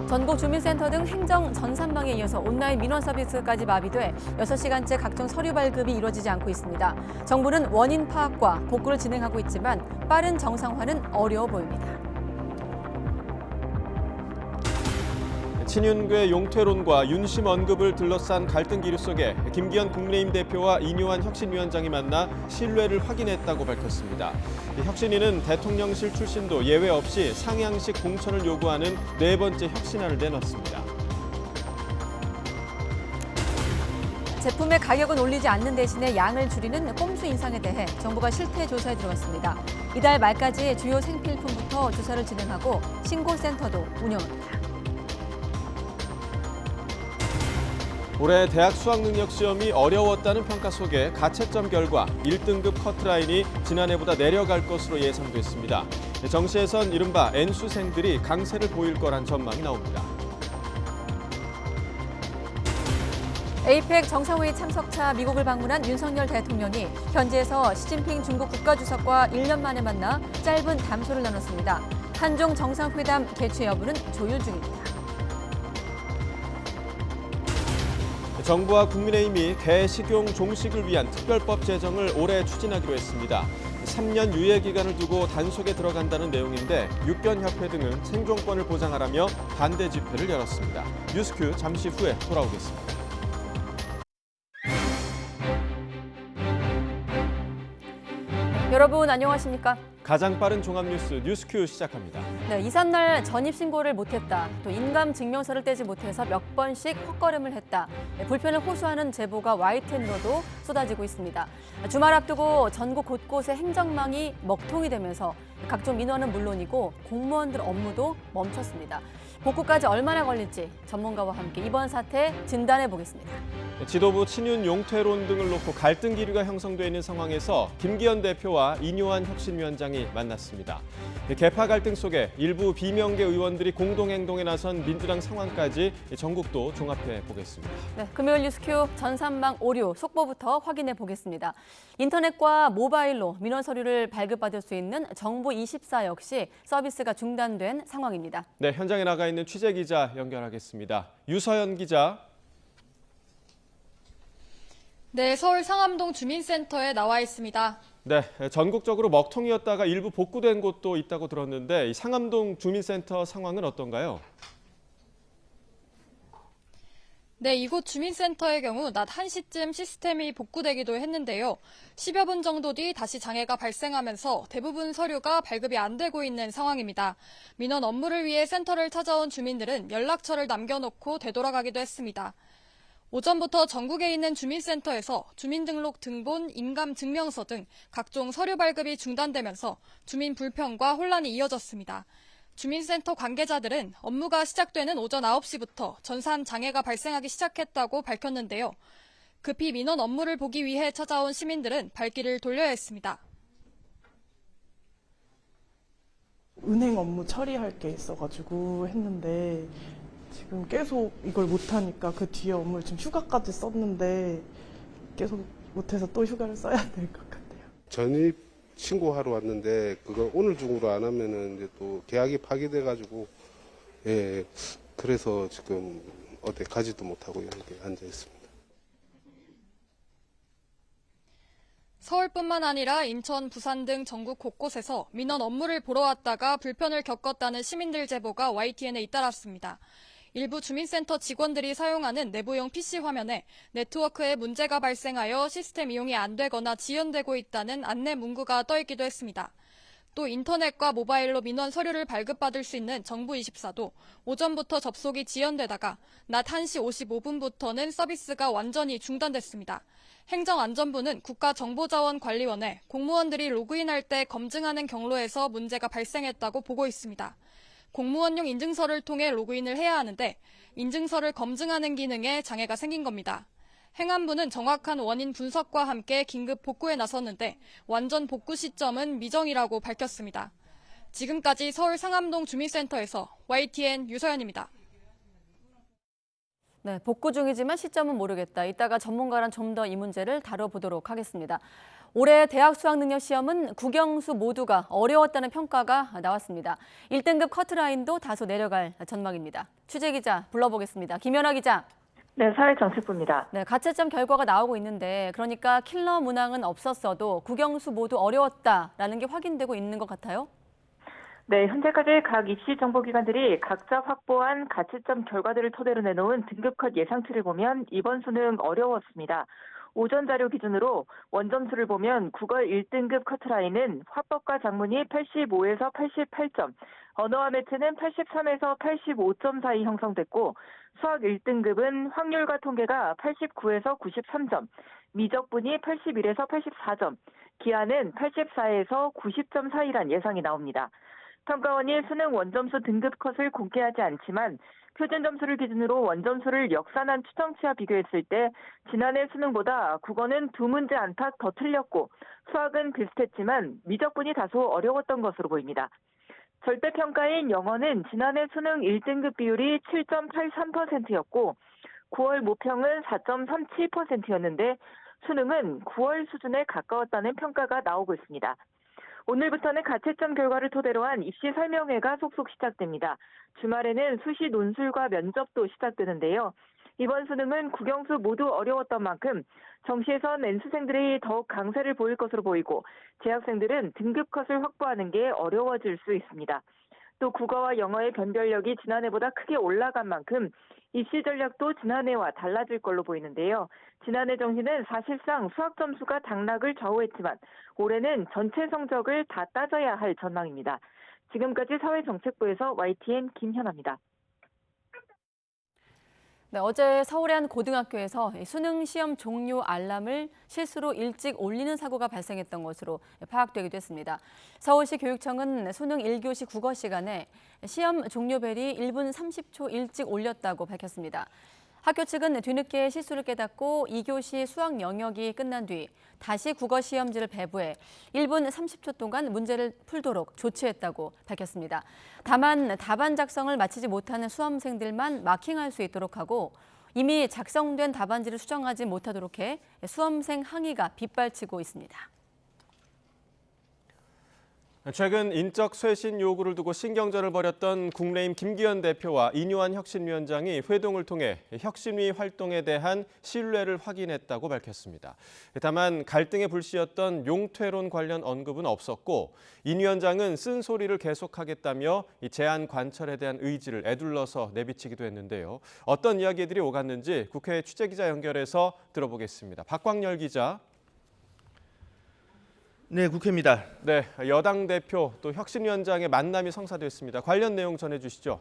전국 주민센터 등 행정 전산망에 이어서 온라인 민원 서비스까지 마비돼 6시간째 각종 서류 발급이 이루어지지 않고 있습니다. 정부는 원인 파악과 복구를 진행하고 있지만 빠른 정상화는 어려워 보입니다. 친윤계 용퇴론과 윤심 언급을 둘러싼 갈등 기류 속에 김기현 국민의힘 대표와 이뇨한 혁신위원장이 만나 신뢰를 확인했다고 밝혔습니다. 혁신위는 대통령실 출신도 예외 없이 상향식 공천을 요구하는 네 번째 혁신안을 내놨습니다. 제품의 가격은 올리지 않는 대신에 양을 줄이는 꼼수 인상에 대해 정부가 실태 조사에 들어갔습니다. 이달 말까지 주요 생필품부터 조사를 진행하고 신고센터도 운영합니다. 올해 대학 수학능력 시험이 어려웠다는 평가 속에 가채점 결과 1등급 커트라인이 지난해보다 내려갈 것으로 예상됐습니다. 정시에선 이른바 N수생들이 강세를 보일 거란 전망이 나옵니다. 에이펙 정상회의 참석차 미국을 방문한 윤석열 대통령이 현지에서 시진핑 중국 국가주석과 1년 만에 만나 짧은 담소를 나눴습니다. 한중 정상회담 개최 여부는 조율 중입니다. 정부와 국민의힘이 개식용 종식을 위한 특별법 제정을 올해 추진하기로 했습니다. 3년 유예 기간을 두고 단속에 들어간다는 내용인데 육견협회 등은 생존권을 보장하라며 반대 집회를 열었습니다. 뉴스큐 잠시 후에 돌아오겠습니다. 여러분 안녕하십니까? 가장 빠른 종합뉴스 뉴스큐 시작합니다. 네, 이삿날 전입신고를 못했다. 또 인감증명서를 떼지 못해서 몇 번씩 헛걸음을 했다. 불편을 호소하는 제보가 YTN으로도 쏟아지고 있습니다. 주말 앞두고 전국 곳곳의 행정망이 먹통이 되면서 각종 민원은 물론이고 공무원들 업무도 멈췄습니다. 복구까지 얼마나 걸릴지 전문가와 함께 이번 사태 진단해 보겠습니다. 지도부 친윤 용퇴론 등을 놓고 갈등 기류가 형성돼 있는 상황에서 김기현 대표와 이뇨한 혁신위원장이 만났습니다. 계파 갈등 속에 일부 비명계 의원들이 공동행동에 나선 민주당 상황까지 전국도 종합해 보겠습니다. 네, 금요일 뉴스큐 전산망 오류 속보부터 확인해 보겠습니다. 인터넷과 모바일로 민원 서류를 발급받을 수 있는 정부24 역시 서비스가 중단된 상황입니다. 네, 현장에 나가 있는 취재 기자 연결하겠습니다. 유서연 기자. 네, 서울 상암동 주민센터에 나와 있습니다. 네, 전국적으로 먹통이었다가 일부 복구된 곳도 있다고 들었는데 이 상암동 주민센터 상황은 어떤가요? 네, 이곳 주민센터의 경우 낮 1시쯤 시스템이 복구되기도 했는데요. 10여 분 정도 뒤 다시 장애가 발생하면서 대부분 서류가 발급이 안 되고 있는 상황입니다. 민원 업무를 위해 센터를 찾아온 주민들은 연락처를 남겨놓고 되돌아가기도 했습니다. 오전부터 전국에 있는 주민센터에서 주민등록 등본, 인감증명서 등 각종 서류 발급이 중단되면서 주민 불평과 혼란이 이어졌습니다. 주민센터 관계자들은 업무가 시작되는 오전 9시부터 전산 장애가 발생하기 시작했다고 밝혔는데요. 급히 민원 업무를 보기 위해 찾아온 시민들은 발길을 돌려야 했습니다. 은행 업무 처리할 게 있어가지고 했는데 지금 계속 이걸 못하니까 그 뒤에 업무를 지금 휴가까지 썼는데 계속 못해서 또 휴가를 써야 될 것 같아요. 전입 신고하러 왔는데 그걸 오늘 중으로 안 하면은 이제 또 계약이 파기돼가지고 그래서 지금 어디 가지도 못하고 이렇게 앉아 있습니다. 서울뿐만 아니라 인천, 부산 등 전국 곳곳에서 민원 업무를 보러 왔다가 불편을 겪었다는 시민들 제보가 YTN에 잇따랐습니다. 일부 주민센터 직원들이 사용하는 내부용 PC 화면에 네트워크에 문제가 발생하여 시스템 이용이 안 되거나 지연되고 있다는 안내 문구가 떠 있기도 했습니다. 또 인터넷과 모바일로 민원 서류를 발급받을 수 있는 정부24도 오전부터 접속이 지연되다가 낮 1시 55분부터는 서비스가 완전히 중단됐습니다. 행정안전부는 국가정보자원관리원에 공무원들이 로그인할 때 검증하는 경로에서 문제가 발생했다고 보고 있습니다. 공무원용 인증서를 통해 로그인을 해야 하는데 인증서를 검증하는 기능에 장애가 생긴 겁니다. 행안부는 정확한 원인 분석과 함께 긴급 복구에 나섰는데 완전 복구 시점은 미정이라고 밝혔습니다. 지금까지 서울 상암동 주민센터에서 YTN 유서연입니다. 네, 복구 중이지만 시점은 모르겠다. 이따가 전문가랑 좀 더 이 문제를 다뤄보도록 하겠습니다. 올해 대학 수학능력 시험은 국영수 모두가 어려웠다는 평가가 나왔습니다. 1등급 커트라인도 다소 내려갈 전망입니다. 취재기자 불러보겠습니다. 김연아 기자. 네, 사회정책부입니다. 네, 가채점 결과가 나오고 있는데 그러니까 킬러 문항은 없었어도 국영수 모두 어려웠다라는 게 확인되고 있는 것 같아요. 네, 현재까지 각 입시 정보기관들이 각자 확보한 가채점 결과들을 토대로 내놓은 등급컷 예상치를 보면 이번 수능 어려웠습니다. 오전 자료 기준으로 원점수를 보면 국어 1등급 커트라인은 화법과 작문이 85에서 88점, 언어와 매체는 83에서 85점 사이 형성됐고 수학 1등급은 확률과 통계가 89에서 93점, 미적분이 81에서 84점, 기하는 84에서 90점 사이란 예상이 나옵니다. 평가원이 수능 원점수 등급컷을 공개하지 않지만 표준 점수를 기준으로 원점수를 역산한 추정치와 비교했을 때 지난해 수능보다 국어는 2문제 안팎 더 틀렸고 수학은 비슷했지만 미적분이 다소 어려웠던 것으로 보입니다. 절대평가인 영어는 지난해 수능 1등급 비율이 7.83%였고 9월 모평은 4.37%였는데 수능은 9월 수준에 가까웠다는 평가가 나오고 있습니다. 오늘부터는 가채점 결과를 토대로 한 입시 설명회가 속속 시작됩니다. 주말에는 수시 논술과 면접도 시작되는데요. 이번 수능은 국영수 모두 어려웠던 만큼 정시에선 N수생들이 더욱 강세를 보일 것으로 보이고 재학생들은 등급컷을 확보하는 게 어려워질 수 있습니다. 또 국어와 영어의 변별력이 지난해보다 크게 올라간 만큼 입시 전략도 지난해와 달라질 걸로 보이는데요. 지난해 정시는 사실상 수학 점수가 당락을 좌우했지만 올해는 전체 성적을 다 따져야 할 전망입니다. 지금까지 사회정책부에서 YTN 김현아입니다. 네, 어제 서울의 한 고등학교에서 수능 시험 종료 알람을 실수로 일찍 올리는 사고가 발생했던 것으로 파악되기도 했습니다. 서울시 교육청은 수능 1교시 국어 시간에 시험 종료벨이 1분 30초 일찍 올렸다고 밝혔습니다. 학교 측은 뒤늦게 실수를 깨닫고 2교시 수학 영역이 끝난 뒤 다시 국어 시험지를 배부해 1분 30초 동안 문제를 풀도록 조치했다고 밝혔습니다. 다만 답안 작성을 마치지 못하는 수험생들만 마킹할 수 있도록 하고 이미 작성된 답안지를 수정하지 못하도록 해 수험생 항의가 빗발치고 있습니다. 최근 인적 쇄신 요구를 두고 신경전을 벌였던 국민의힘 김기현 대표와 이뇨한 혁신위원장이 회동을 통해 혁신위 활동에 대한 신뢰를 확인했다고 밝혔습니다. 다만 갈등의 불씨였던 용퇴론 관련 언급은 없었고 인 위원장은 쓴소리를 계속하겠다며 제안 관철에 대한 의지를 에둘러서 내비치기도 했는데요. 어떤 이야기들이 오갔는지 국회 취재기자 연결해서 들어보겠습니다. 박광열 기자. 네, 국회입니다. 네, 여당 대표 또 혁신위원장의 만남이 성사됐습니다. 관련 내용 전해주시죠.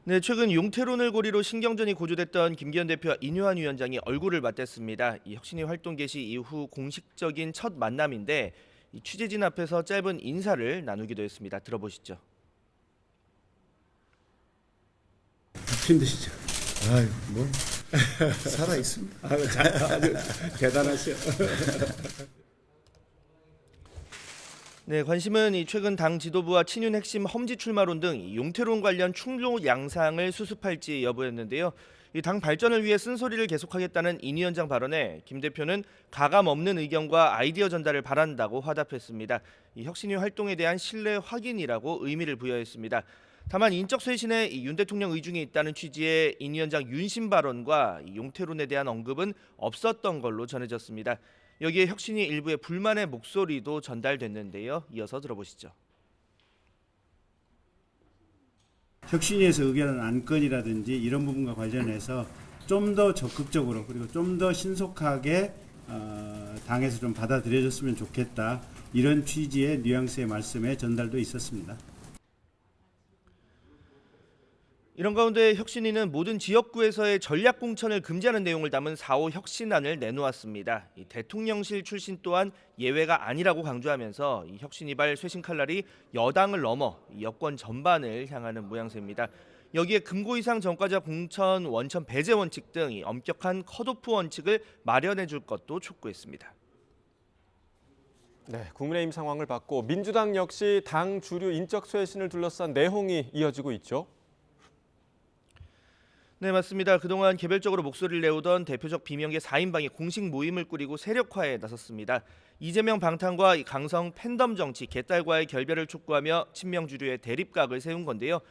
네, 최근 용태론을 고리로 신경전이 고조됐던 김기현 대표와 이뇨한 위원장이 얼굴을 맞댔습니다. 이 혁신위 활동 개시 이후 공식적인 첫 만남인데 이 취재진 앞에서 짧은 인사를 나누기도 했습니다. 들어보시죠. 힘드시죠? 아유, 뭐 살아 있습니다. 아주 대단하시요. 네, 관심은 이 최근 당 지도부와 친윤 핵심 험지 출마론 등 용태론 관련 충돌 양상을 수습할지 여부였는데요. 이 당 발전을 위해 쓴소리를 계속하겠다는 인 위원장 발언에 김 대표는 가감 없는 의견과 아이디어 전달을 바란다고 화답했습니다. 이 혁신위 활동에 대한 신뢰 확인이라고 의미를 부여했습니다. 다만 인적 쇄신에 윤 대통령 의중이 있다는 취지의 인 위원장 윤심 발언과 용태론에 대한 언급은 없었던 걸로 전해졌습니다. 여기에 혁신위 일부의 불만의 목소리도 전달됐는데요. 이어서 들어보시죠. 혁신위에서 의견 안건이라든지 이런 부분과 관련해서 좀 더 적극적으로 그리고 좀 더 신속하게 당에서 좀 받아들여졌으면 좋겠다. 이런 취지의 뉘앙스의 말씀에 전달도 있었습니다. 이런 가운데 혁신위는 모든 지역구에서의 전략 공천을 금지하는 내용을 담은 4호 혁신안을 내놓았습니다. 이 대통령실 출신 또한 예외가 아니라고 강조하면서 이 혁신이발 쇄신 칼날이 여당을 넘어 여권 전반을 향하는 모양새입니다. 여기에 금고 이상 전과자 공천 원천 배제 원칙 등 엄격한 컷오프 원칙을 마련해 줄 것도 촉구했습니다. 네, 국민의힘 상황을 봤고 민주당 역시 당 주류 인적 쇄신을 둘러싼 내홍이 이어지고 있죠. 네, 맞습니다. 그동안 개별적으로 목소리를 내오던 대표적 비명계 4인방이 공식 모임을 꾸리고 세력화에 나섰습니다. 이재명 방탄과 강성 팬덤 정치, 개딸과의 결별을 촉구하며 친명 주류의 대립각을 세운 건데요.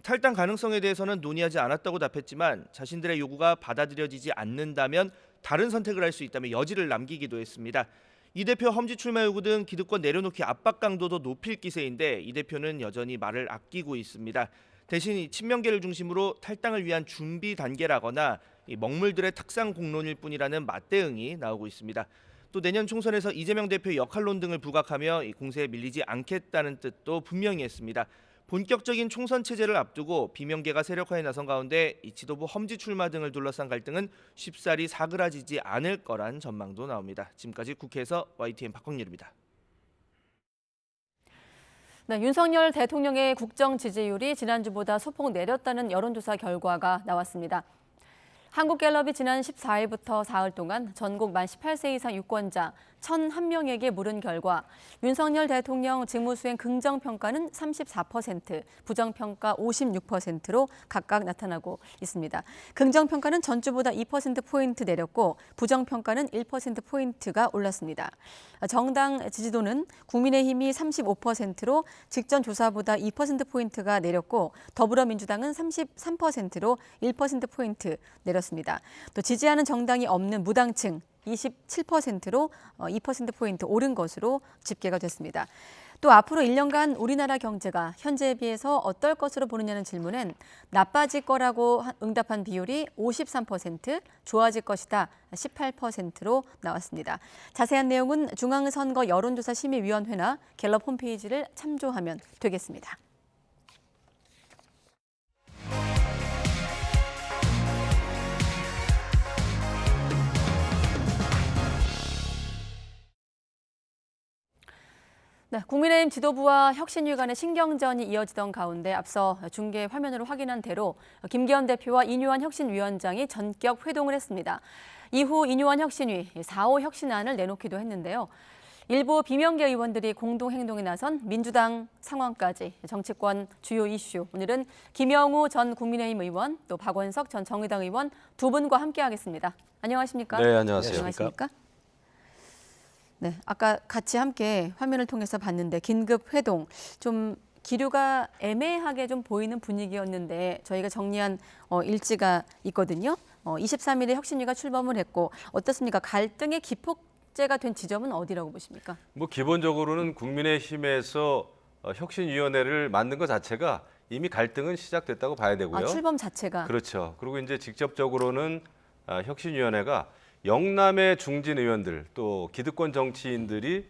탈당 가능성에 대해서는 논의하지 않았다고 답했지만 자신들의 요구가 받아들여지지 않는다면 다른 선택을 할 수 있다며 여지를 남기기도 했습니다. 이 대표 험지 출마 요구 등 기득권 내려놓기 압박 강도도 높일 기세인데 이 대표는 여전히 말을 아끼고 있습니다. 대신 이 친명계를 중심으로 탈당을 위한 준비 단계라거나 이 먹물들의 탁상 공론일 뿐이라는 맞대응이 나오고 있습니다. 또 내년 총선에서 이재명 대표의 역할론 등을 부각하며 이 공세에 밀리지 않겠다는 뜻도 분명히 했습니다. 본격적인 총선 체제를 앞두고 비명계가 세력화에 나선 가운데 이 지도부 험지 출마 등을 둘러싼 갈등은 쉽사리 사그라지지 않을 거란 전망도 나옵니다. 지금까지 국회에서 YTN 박광렬입니다. 네, 윤석열 대통령의 국정 지지율이 지난주보다 소폭 내렸다는 여론조사 결과가 나왔습니다. 한국갤럽이 지난 14일부터 사흘 동안 전국 만 18세 이상 유권자 1,001명에게 물은 결과 윤석열 대통령 직무수행 긍정평가는 34%, 부정평가 56%로 각각 나타나고 있습니다. 긍정평가는 전주보다 2%포인트 내렸고 부정평가는 1%포인트가 올랐습니다. 정당 지지도는 국민의힘이 35%로 직전 조사보다 2%포인트가 내렸고 더불어민주당은 33%로 1%포인트 내렸습니다. 또 지지하는 정당이 없는 무당층 27%로 2%포인트 오른 것으로 집계가 됐습니다. 또 앞으로 1년간 우리나라 경제가 현재에 비해서 어떨 것으로 보느냐는 질문엔 나빠질 거라고 응답한 비율이 53%, 좋아질 것이다 18%로 나왔습니다. 자세한 내용은 중앙선거 여론조사 심의위원회나 갤럽 홈페이지를 참조하면 되겠습니다. 네, 국민의힘 지도부와 혁신위 간의 신경전이 이어지던 가운데 앞서 중계 화면으로 확인한 대로 김기현 대표와 인유한 혁신위원장이 전격 회동을 했습니다. 이후 인유한 혁신위 4호 혁신안을 내놓기도 했는데요. 일부 비명계 의원들이 공동행동에 나선 민주당 상황까지 정치권 주요 이슈. 오늘은 김영우 전 국민의힘 의원, 또 박원석 전 정의당 의원 두 분과 함께하겠습니다. 안녕하십니까? 네, 안녕하세요. 안녕하십니까? 네, 아까 같이 함께 화면을 통해서 봤는데 긴급 회동, 좀 기류가 애매하게 좀 보이는 분위기였는데 저희가 정리한 일지가 있거든요. 23일에 혁신위가 출범을 했고 어떻습니까? 갈등의 기폭제가 된 지점은 어디라고 보십니까? 뭐 기본적으로는 국민의힘에서 혁신위원회를 만든 것 자체가 이미 갈등은 시작됐다고 봐야 되고요. 출범 자체가. 그렇죠. 그리고 이제 직접적으로는 혁신위원회가 영남의 중진 의원들 또 기득권 정치인들이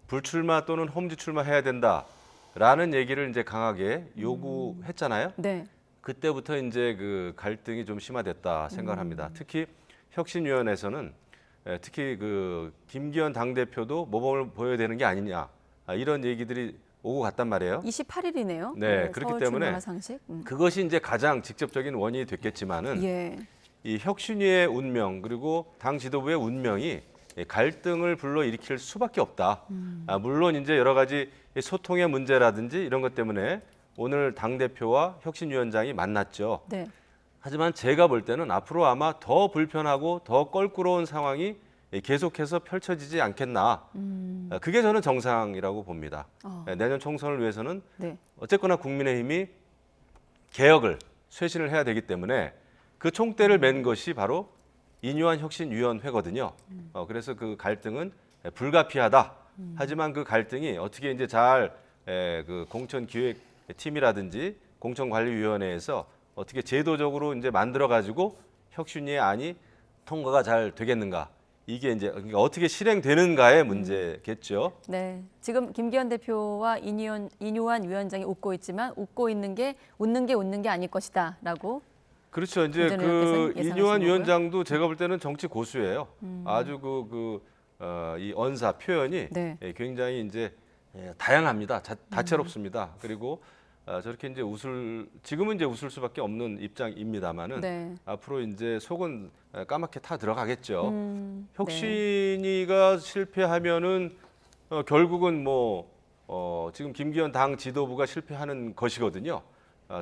불출마 또는 험지 출마해야 된다라는 얘기를 이제 강하게 요구했잖아요. 네. 그때부터 이제 그 갈등이 좀 심화됐다 생각을 합니다. 특히 혁신위원회에서는 특히 그 김기현 당대표도 모범을 보여야 되는 게 아니냐 이런 얘기들이 오고 갔단 말이에요. 28일이네요. 네, 그렇기 때문에 그것이 이제 가장 직접적인 원인이 됐겠지만은 예. 이 혁신위의 운명 그리고 당 지도부의 운명이 갈등을 불러일으킬 수밖에 없다. 물론 이제 여러 가지 소통의 문제라든지 이런 것 때문에 오늘 당 대표와 혁신위원장이 만났죠. 네. 하지만 제가 볼 때는 앞으로 아마 더 불편하고 더 껄끄러운 상황이 계속해서 펼쳐지지 않겠나. 그게 저는 정상이라고 봅니다. 내년 총선을 위해서는 네. 어쨌거나 국민의힘이 개혁을 쇄신을 해야 되기 때문에 그 총대를 맨 것이 바로 인유한 혁신위원회거든요. 그래서 그 갈등은 불가피하다. 하지만 그 갈등이 어떻게 이제 잘 그 공천기획팀이라든지 공천관리위원회에서 어떻게 제도적으로 이제 만들어 가지고 혁신위의 안이 통과가 잘 되겠는가? 이게 이제 어떻게 실행되는가의 문제겠죠. 네, 지금 김기현 대표와 인유한 위원장이 웃고 있지만 웃는 게 아닐 것이다라고. 그렇죠. 이제 그 인유한 위원장도 제가 볼 때는 정치 고수예요. 아주 이 언사 표현이 네. 굉장히 이제 다양합니다. 다채롭습니다. 그리고 저렇게 이제 지금은 이제 웃을 수밖에 없는 입장입니다만은 네. 앞으로 이제 속은 까맣게 타 들어가겠죠. 네. 혁신위가 실패하면은 결국은 지금 김기현 당 지도부가 실패하는 것이거든요.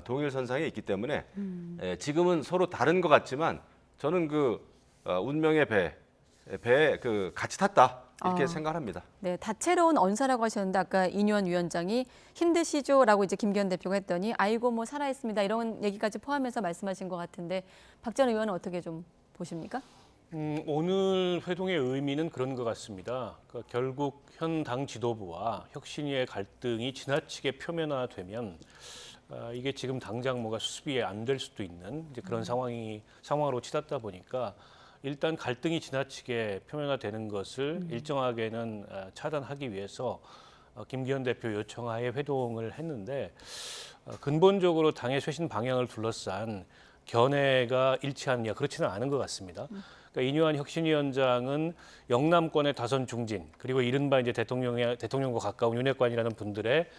동일선상에 있기 때문에 지금은 서로 다른 것 같지만 저는 그 운명의 배에 그 같이 탔다 이렇게 생각합니다. 네, 다채로운 언사라고 하셨는데 아까 이뉴한 위원장이 힘드시죠라고 이제 김기현 대표가 했더니 아이고 뭐 살아있습니다 이런 얘기까지 포함해서 말씀하신 것 같은데 박지원 의원은 어떻게 좀 보십니까? 오늘 회동의 의미는 그런 것 같습니다. 그러니까 결국 현 당 지도부와 혁신위의 갈등이 지나치게 표면화되면 이게 지금 당장 뭐가 수습이 안 될 수도 있는 이제 그런 상황으로 치닫다 보니까 일단 갈등이 지나치게 표면화되는 것을 일정하게는 차단하기 위해서 김기현 대표 요청하에 회동을 했는데 근본적으로 당의 쇄신 방향을 둘러싼 견해가 일치하느냐 그렇지는 않은 것 같습니다. 그러니까 이뉴한 혁신위원장은 영남권의 다선 중진 그리고 이른바 이제 대통령과 가까운 윤핵관이라는 분들의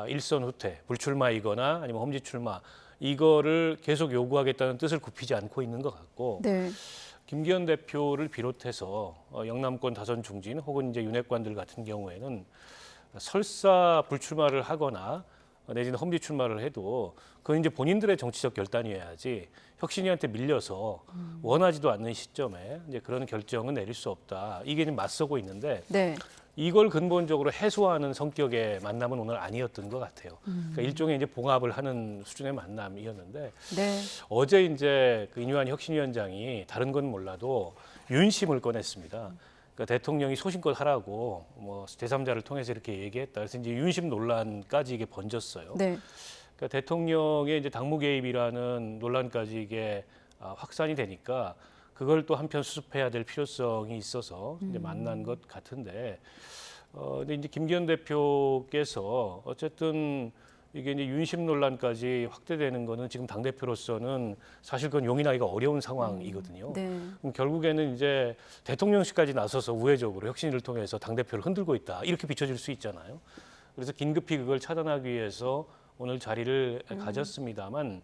일선 후퇴, 불출마이거나 아니면 험지 출마 이거를 계속 요구하겠다는 뜻을 굽히지 않고 있는 것 같고 네. 김기현 대표를 비롯해서 영남권 다선 중진 혹은 이제 윤핵관들 같은 경우에는 설사 불출마를 하거나 내지는 험지 출마를 해도 그건 이제 본인들의 정치적 결단이어야지 혁신위한테 밀려서 원하지도 않는 시점에 이제 그런 결정은 내릴 수 없다. 이게 지금 맞서고 있는데 네. 이걸 근본적으로 해소하는 성격의 만남은 오늘 아니었던 것 같아요. 그러니까 일종의 이제 봉합을 하는 수준의 만남이었는데 네. 어제 이제 그 이뉴한 혁신위원장이 다른 건 몰라도 윤심을 꺼냈습니다. 그러니까 대통령이 소신껏 하라고 뭐 제3자를 통해서 이렇게 얘기했다. 그래서 이제 윤심 논란까지 이게 번졌어요. 네. 그러니까 대통령의 이제 당무 개입이라는 논란까지 이게 확산이 되니까 그걸 또 한편 수습해야 될 필요성이 있어서 이제 만난 것 같은데, 근데 이제 김기현 대표께서 어쨌든 이게 이제 윤심 논란까지 확대되는 거는 지금 당 대표로서는 사실 그건 용인하기가 어려운 상황이거든요. 네. 그럼 결국에는 이제 대통령실까지 나서서 우회적으로 혁신을 통해서 당 대표를 흔들고 있다 이렇게 비춰질 수 있잖아요. 그래서 긴급히 그걸 차단하기 위해서 오늘 자리를 가졌습니다만.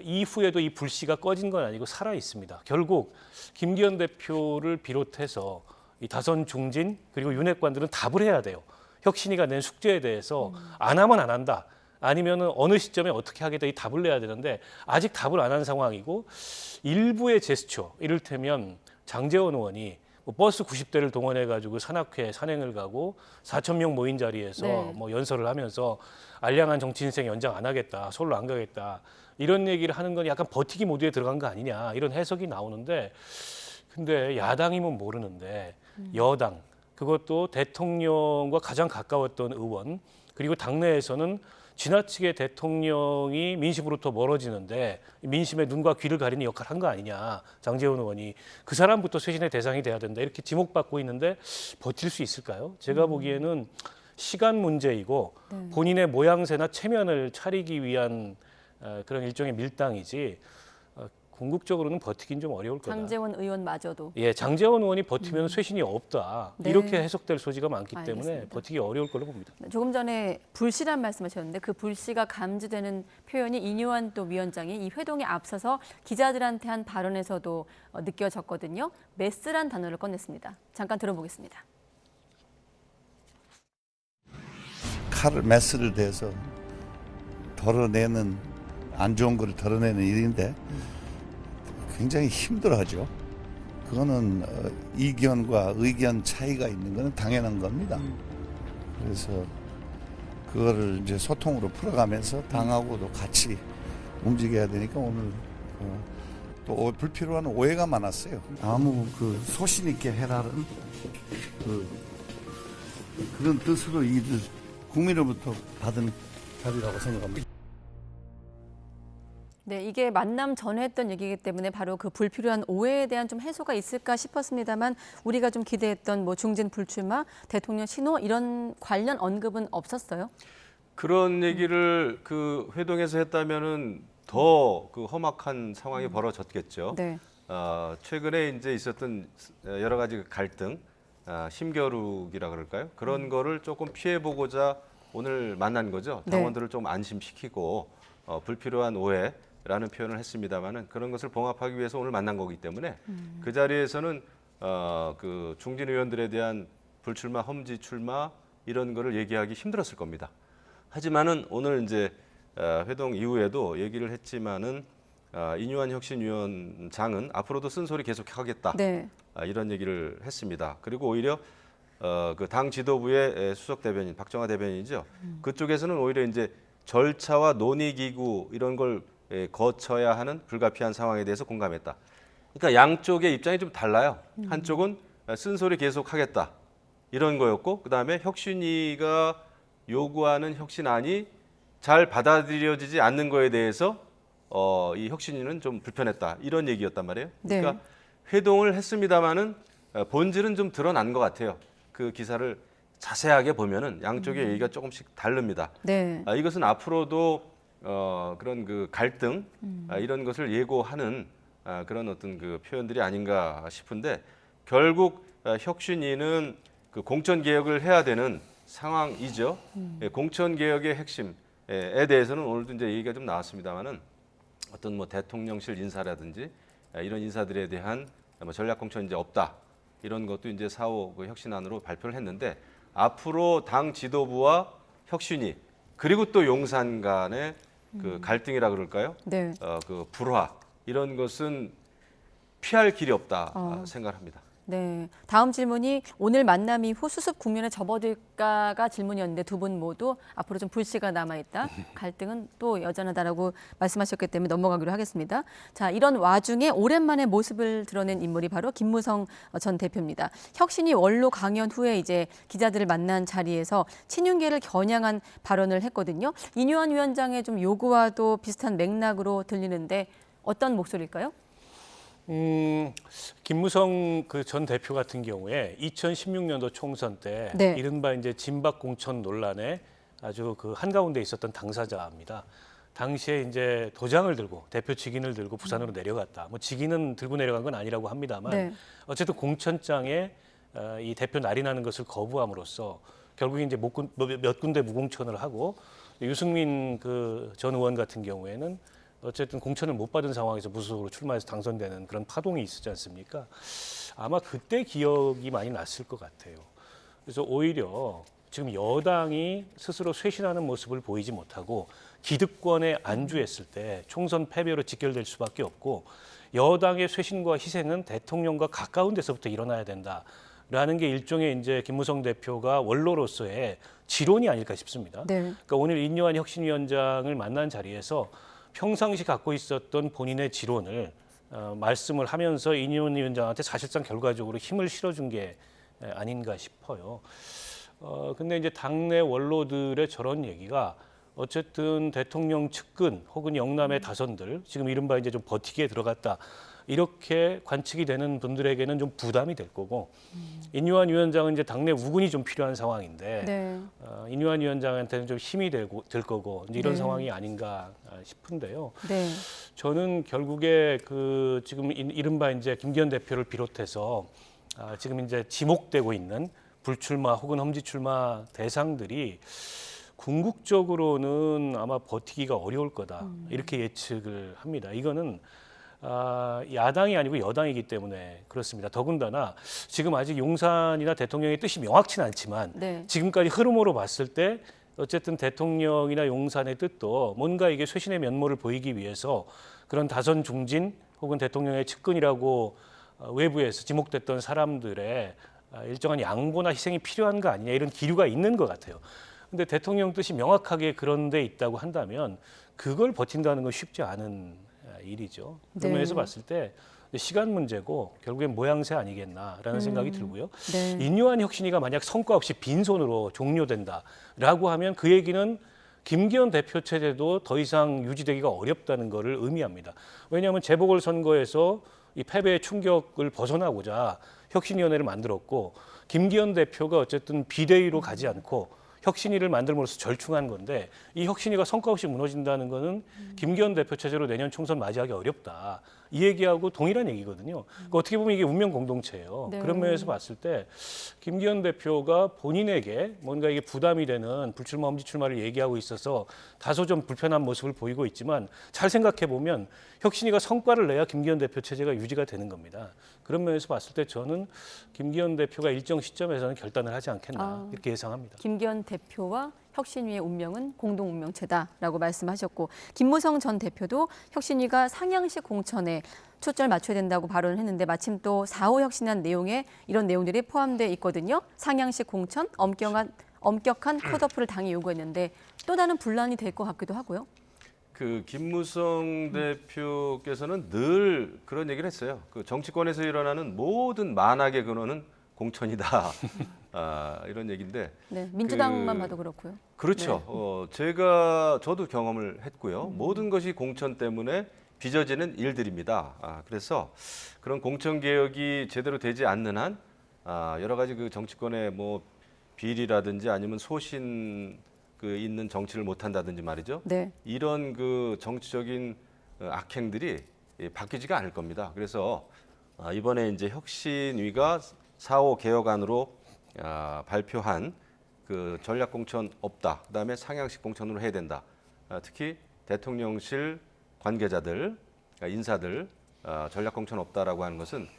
이후에도 이 불씨가 꺼진 건 아니고 살아 있습니다. 결국 김기현 대표를 비롯해서 이 다선 중진 그리고 윤핵관들은 답을 해야 돼요. 혁신위가 낸 숙제에 대해서 안 하면 안 한다. 아니면은 어느 시점에 어떻게 하겠다 이 답을 내야 되는데 아직 답을 안 한 상황이고 일부의 제스처 이를테면 장제원 의원이 뭐 버스 90대를 동원해 가지고 산악회 산행을 가고 4천 명 모인 자리에서 네. 뭐 연설을 하면서 알량한 정치 인생 연장 안 하겠다, 서울로 안 가겠다 이런 얘기를 하는 건 약간 버티기 모드에 들어간 거 아니냐 이런 해석이 나오는데 근데 야당이면 모르는데 여당 그것도 대통령과 가장 가까웠던 의원 그리고 당내에서는 지나치게 대통령이 민심으로부터 멀어지는데 민심의 눈과 귀를 가리는 역할을 한 거 아니냐 장제원 의원이 그 사람부터 쇄신의 대상이 돼야 된다 이렇게 지목받고 있는데 버틸 수 있을까요? 제가 보기에는 시간 문제이고 본인의 모양새나 체면을 차리기 위한 그런 일종의 밀당이지 궁극적으로는 버티긴 좀 어려울 거다. 장제원 의원마저도. 예, 장제원 의원이 버티면 쇄신이 없다. 네. 이렇게 해석될 소지가 많기 때문에 알겠습니다. 버티기 어려울 걸로 봅니다. 조금 전에 불씨란 말씀하셨는데 그 불씨가 감지되는 표현이 이뉴한 또 위원장이 이 회동에 앞서서 기자들한테 한 발언에서도 느껴졌거든요. 메스란 단어를 꺼냈습니다. 잠깐 들어보겠습니다. 칼을 메스를 대서 덜어내는 안 좋은 걸 덜어내는 일인데 굉장히 힘들어하죠. 그거는 이견과 의견 차이가 있는 것은 당연한 겁니다. 그래서 그거를 이제 소통으로 풀어가면서 당하고도 같이 움직여야 되니까 오늘 또 불필요한 오해가 많았어요. 아무 그 소신 있게 해라는 그런 뜻으로 이들 국민으로부터 받은 답이라고 생각합니다. 네, 이게 만남 전에 했던 얘기이기 때문에 바로 그 불필요한 오해에 대한 좀 해소가 있을까 싶었습니다만 우리가 좀 기대했던 뭐 중진 불출마, 대통령 신호 이런 관련 언급은 없었어요? 그런 얘기를 그 회동에서 했다면은 더 그 험악한 상황이 벌어졌겠죠. 네. 최근에 이제 있었던 여러 가지 그 갈등, 힘겨루기라 그럴까요? 그런 거를 조금 피해보고자 오늘 만난 거죠. 당원들을 좀 안심시키고 불필요한 오해라는 표현을 했습니다만은 그런 것을 봉합하기 위해서 오늘 만난 거기 때문에 그 자리에서는 그 중진 의원들에 대한 불출마, 험지 출마 이런 거를 얘기하기 힘들었을 겁니다. 하지만은 오늘 이제 회동 이후에도 얘기를 했지만은 인유한 혁신위원장은 앞으로도 쓴소리 계속하겠다. 네. 이런 얘기를 했습니다. 그리고 오히려 그 당 지도부의 수석 대변인 박정아 대변인이죠. 그쪽에서는 오히려 이제 절차와 논의 기구 이런 걸 거쳐야 하는 불가피한 상황에 대해서 공감했다. 그러니까 양쪽의 입장이 좀 달라요. 한쪽은 쓴소리 계속하겠다 이런 거였고, 그다음에 혁신위가 요구하는 혁신안이 잘 받아들여지지 않는 거에 대해서 이 혁신위는 좀 불편했다 이런 얘기였단 말이에요. 그러니까 네. 회동을 했습니다마는 본질은 좀 드러난 것 같아요. 그 기사를 자세하게 보면은 양쪽의 얘기가 조금씩 다릅니다. 네. 이것은 앞으로도 그런 그 갈등 이런 것을 예고하는 그런 어떤 그 표현들이 아닌가 싶은데, 결국 혁신위는 그 공천 개혁을 해야 되는 상황이죠. 공천 개혁의 핵심에 대해서는 오늘도 이제 얘기가 좀 나왔습니다만은 어떤 뭐 대통령실 인사라든지 이런 인사들에 대한 뭐 전략 공천 이제 없다 이런 것도 이제 4.5 그 혁신안으로 발표를 했는데, 앞으로 당 지도부와 혁신위 그리고 또 용산 간의 그 갈등이라 그럴까요? 네. 그 불화 이런 것은 피할 길이 없다 생각합니다. 네. 다음 질문이 오늘 만남 이후 수습 국면에 접어들까가 질문이었는데 두 분 모두 앞으로 좀 불씨가 남아있다. 갈등은 또 여전하다라고 말씀하셨기 때문에 넘어가기로 하겠습니다. 자, 이런 와중에 오랜만에 모습을 드러낸 인물이 바로 김무성 전 대표입니다. 혁신이 원로 강연 후에 이제 기자들을 만난 자리에서 친윤계를 겨냥한 발언을 했거든요. 인유한 위원장의 좀 요구와도 비슷한 맥락으로 들리는데 어떤 목소리일까요? 김무성 그 전 대표 같은 경우에 2016년도 총선 때 네. 이른바 이제 진박 공천 논란에 아주 그 한가운데 있었던 당사자입니다. 당시에 이제 도장을 들고 대표 직인을 들고 부산으로 내려갔다. 뭐 직인은 들고 내려간 건 아니라고 합니다만 네. 어쨌든 공천장에 이 대표 날인하는 것을 거부함으로써 결국 이제 몇 군데 무공천을 하고, 유승민 그 전 의원 같은 경우에는 어쨌든 공천을 못 받은 상황에서 무소속으로 출마해서 당선되는 그런 파동이 있었지 않습니까? 아마 그때 기억이 많이 났을 것 같아요. 그래서 오히려 지금 여당이 스스로 쇄신하는 모습을 보이지 못하고 기득권에 안주했을 때 총선 패배로 직결될 수밖에 없고, 여당의 쇄신과 희생은 대통령과 가까운 데서부터 일어나야 된다라는 게 일종의 이제 김무성 대표가 원로로서의 지론이 아닐까 싶습니다. 네. 그러니까 오늘 인유한 혁신위원장을 만난 자리에서 평상시 갖고 있었던 본인의 지론을 말씀을 하면서 인유한 위원장한테 사실상 결과적으로 힘을 실어준 게 아닌가 싶어요. 근데 이제 당내 원로들의 저런 얘기가 어쨌든 대통령 측근 혹은 영남의 다선들, 지금 이른바 이제 좀 버티기에 들어갔다, 이렇게 관측이 되는 분들에게는 좀 부담이 될 거고, 인유한 위원장은 이제 당내 우군이 좀 필요한 상황인데 네. 인유한 위원장한테는 좀 힘이 될 거고 이제 이런 네. 상황이 아닌가 싶은데요. 네. 저는 결국에 그 지금 이른바 이제 김기현 대표를 비롯해서 지금 이제 지목되고 있는 불출마 혹은 험지 출마 대상들이 궁극적으로는 아마 버티기가 어려울 거다 이렇게 예측을 합니다. 이거는 야당이 아니고 여당이기 때문에 그렇습니다. 더군다나 지금 아직 용산이나 대통령의 뜻이 명확치는 않지만 네. 지금까지 흐름으로 봤을 때 어쨌든 대통령이나 용산의 뜻도 뭔가 이게 쇄신의 면모를 보이기 위해서 그런 다선 중진 혹은 대통령의 측근이라고 외부에서 지목됐던 사람들의 일정한 양보나 희생이 필요한 거 아니냐, 이런 기류가 있는 것 같아요. 근데 대통령 뜻이 명확하게 그런 데 있다고 한다면 그걸 버틴다는 건 쉽지 않은 일이죠. 그런 네. 면에서 봤을 때 시간 문제고 결국엔 모양새 아니겠나라는 생각이 들고요. 네. 인유한 혁신위가 만약 성과 없이 빈손으로 종료된다라고 하면 그 얘기는 김기현 대표 체제도 더 이상 유지되기가 어렵다는 것을 의미합니다. 왜냐하면 재보궐선거에서 이 패배의 충격을 벗어나고자 혁신위원회를 만들었고, 김기현 대표가 어쨌든 비대위로 가지 않고 혁신위를 만들므로써 절충한 건데, 이 혁신위가 성과 없이 무너진다는 거는 김기현 대표 체제로 내년 총선 맞이하기 어렵다, 이 얘기하고 동일한 얘기거든요. 그러니까 어떻게 보면 이게 운명 공동체예요. 네. 그런 면에서 봤을 때 김기현 대표가 본인에게 뭔가 이게 부담이 되는 불출마 험지 출마를 얘기하고 있어서 다소 좀 불편한 모습을 보이고 있지만, 잘 생각해 보면 혁신위가 성과를 내야 김기현 대표 체제가 유지가 되는 겁니다. 그런 면에서 봤을 때 저는 김기현 대표가 일정 시점에서는 결단을 하지 않겠나 이렇게 예상합니다. 김기현 대표와 혁신위의 운명은 공동 운명체다라고 말씀하셨고 김무성 전 대표도 혁신위가 상향식 공천에 초점을 맞춰야 된다고 발언을 했는데 마침 또 4.5 혁신안 내용에 이런 내용들이 포함되어 있거든요. 상향식 공천, 엄격한 컷오프를 당이 요구했는데 또 다른 분란이 될 것 같기도 하고요. 그 김무성 대표께서는 늘 그런 얘기를 했어요. 그 정치권에서 일어나는 모든 만악의 근원은 공천이다. 이런 얘기인데. 네, 민주당만 봐도 그렇고요. 그렇죠. 네. 저도 경험을 했고요. 모든 것이 공천 때문에 빚어지는 일들입니다. 그래서 그런 공천 개혁이 제대로 되지 않는 한 여러 가지 그 정치권의 뭐 비리라든지 아니면 소신 그 있는 정치를 못 한다든지 말이죠. 네. 이런 그 정치적인 악행들이 바뀌지가 않을 겁니다. 그래서 이번에 이제 혁신위가 4.5 개혁안으로 발표한 그 전략 공천 없다. 그다음에 상향식 공천으로 해야 된다. 특히 대통령실 관계자들, 인사들 전략 공천 없다라고 하는 것은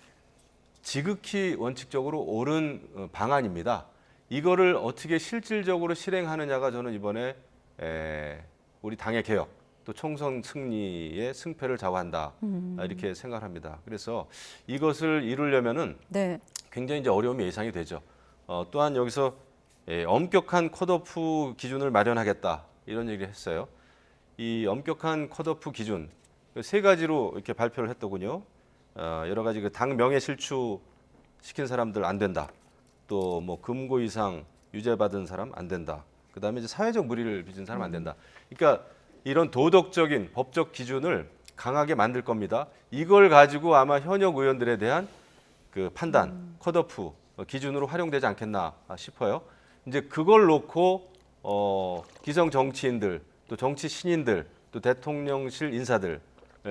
지극히 원칙적으로 옳은 방안입니다. 이거를 어떻게 실질적으로 실행하느냐가 저는 이번에 우리 당의 개혁 또 총선 승리의 승패를 좌우한다 이렇게 생각합니다. 그래서 이것을 이루려면은 네. 굉장히 이제 어려움이 예상이 되죠. 또한 여기서 엄격한 컷오프 기준을 마련하겠다 이런 얘기를 했어요. 이 엄격한 컷오프 기준 세 가지로 이렇게 발표를 했더군요. 여러 가지 그 당 명예 실추 시킨 사람들 안 된다. 또 뭐 금고 이상 유죄받은 사람 안 된다. 그다음에 이제 사회적 무리를 빚은 사람 안 된다. 그러니까 이런 도덕적인 법적 기준을 강하게 만들 겁니다. 이걸 가지고 아마 현역 의원들에 대한 그 판단, 컷오프 기준으로 활용되지 않겠나 싶어요. 이제 그걸 놓고 기성 정치인들, 또 정치 신인들, 또 대통령실 인사들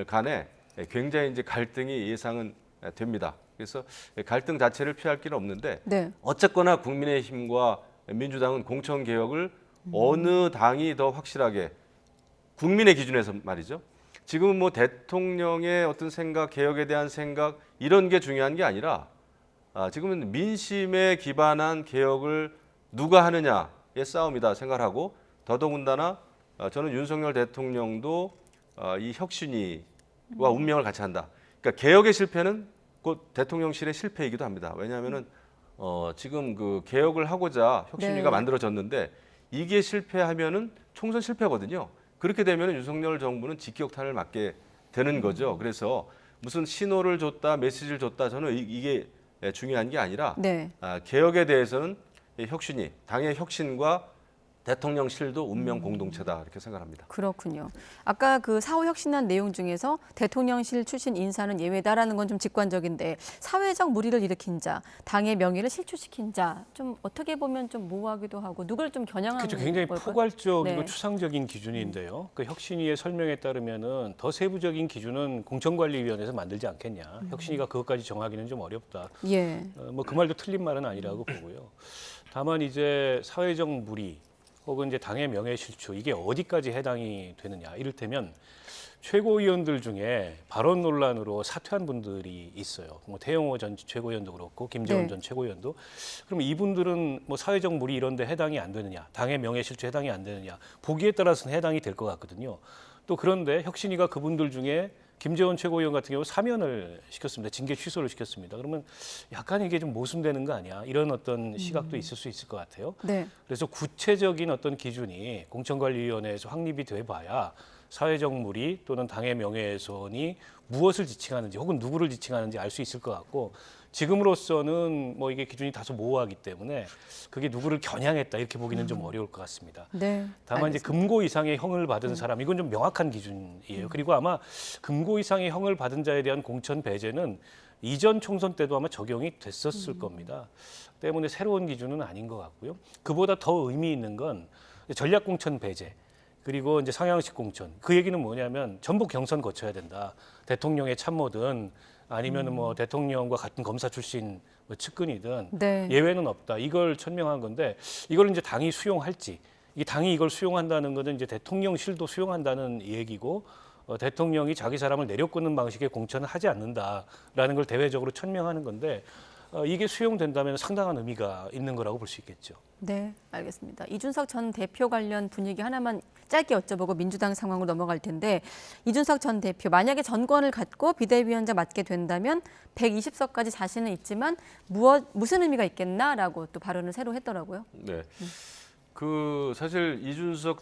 간에 굉장히 이제 갈등이 예상은 됩니다. 그래서 갈등 자체를 피할 길은 없는데 네. 어쨌거나 국민의힘과 민주당은 공천 개혁을 어느 당이 더 확실하게 국민의 기준에서 말이죠. 지금은 뭐 대통령의 어떤 생각, 개혁에 대한 생각 이런 게 중요한 게 아니라 지금은 민심에 기반한 개혁을 누가 하느냐의 싸움이다 생각하고 더더군다나 저는 윤석열 대통령도 이 혁신위와 운명을 같이 한다. 그러니까 개혁의 실패는 곧 대통령실의 실패이기도 합니다. 왜냐하면은 지금 그 개혁을 하고자 혁신위가 네. 만들어졌는데 이게 실패하면은 총선 실패거든요. 그렇게 되면 윤석열 정부는 직격탄을 맞게 되는 거죠. 그래서 무슨 신호를 줬다, 메시지를 줬다 저는 이게 중요한 게 아니라 네. 개혁에 대해서는 혁신이 당의 혁신과 대통령실도 운명 공동체다 이렇게 생각합니다. 그렇군요. 아까 그 4.5 혁신안 내용 중에서 대통령실 출신 인사는 예외다라는 건 좀 직관적인데 사회적 무리를 일으킨 자, 당의 명예를 실추시킨 자, 좀 어떻게 보면 좀 모호하기도 하고 누굴 좀 겨냥하는 그렇죠. 굉장히 걸까요? 포괄적이고 네. 추상적인 기준인데요. 그 혁신위의 설명에 따르면은 더 세부적인 기준은 공천관리위원회에서 만들지 않겠냐. 혁신위가 그것까지 정하기는 좀 어렵다. 예. 뭐 그 말도 틀린 말은 아니라고 보고요. 다만 이제 사회적 무리 혹은 이제 당의 명예 실추 이게 어디까지 해당이 되느냐. 이를테면 최고위원들 중에 발언 논란으로 사퇴한 분들이 있어요. 뭐 태영호 전 최고위원도 그렇고 김재원 네. 전 최고위원도. 그럼 이분들은 뭐 사회적 무리 이런 데 해당이 안 되느냐. 당의 명예 실추 해당이 안 되느냐. 보기에 따라서는 해당이 될 것 같거든요. 또 그런데 혁신위가 그분들 중에 김재원 최고위원 같은 경우 사면을 시켰습니다. 징계 취소를 시켰습니다. 그러면 약간 이게 좀 모순되는 거 아니야? 이런 어떤 시각도 있을 수 있을 것 같아요. 네. 그래서 구체적인 어떤 기준이 공천관리위원회에서 확립이 돼봐야 사회적 무리 또는 당의 명예훼손이 무엇을 지칭하는지 혹은 누구를 지칭하는지 알 수 있을 것 같고 지금으로서는 뭐 이게 기준이 다소 모호하기 때문에 그게 누구를 겨냥했다 이렇게 보기는 좀 어려울 것 같습니다. 네. 다만 이제 금고 이상의 형을 받은 사람 이건 좀 명확한 기준이에요. 그리고 아마 금고 이상의 형을 받은 자에 대한 공천 배제는 이전 총선 때도 아마 적용이 됐었을 겁니다. 때문에 새로운 기준은 아닌 것 같고요. 그보다 더 의미 있는 건 전략 공천 배제. 그리고 이제 상향식 공천. 그 얘기는 뭐냐면 전부 경선 거쳐야 된다. 대통령의 참모든 아니면은 뭐 대통령과 같은 검사 출신 뭐 측근이든 네. 예외는 없다. 이걸 천명한 건데 이걸 이제 당이 수용할지. 이 당이 이걸 수용한다는 것은 이제 대통령실도 수용한다는 얘기고 대통령이 자기 사람을 내려꽂는 방식의 공천을 하지 않는다라는 걸 대외적으로 천명하는 건데 이게 수용된다면 상당한 의미가 있는 거라고 볼 수 있겠죠. 네, 알겠습니다. 이준석 전 대표 관련 분위기 하나만 짧게 여쭤보고 민주당 상황으로 넘어갈 텐데 이준석 전 대표 만약에 전권을 갖고 비대위원장 맡게 된다면 120석까지 자신은 있지만 무슨 의미가 있겠나라고 또 발언을 새로 했더라고요. 네. 그 사실 이준석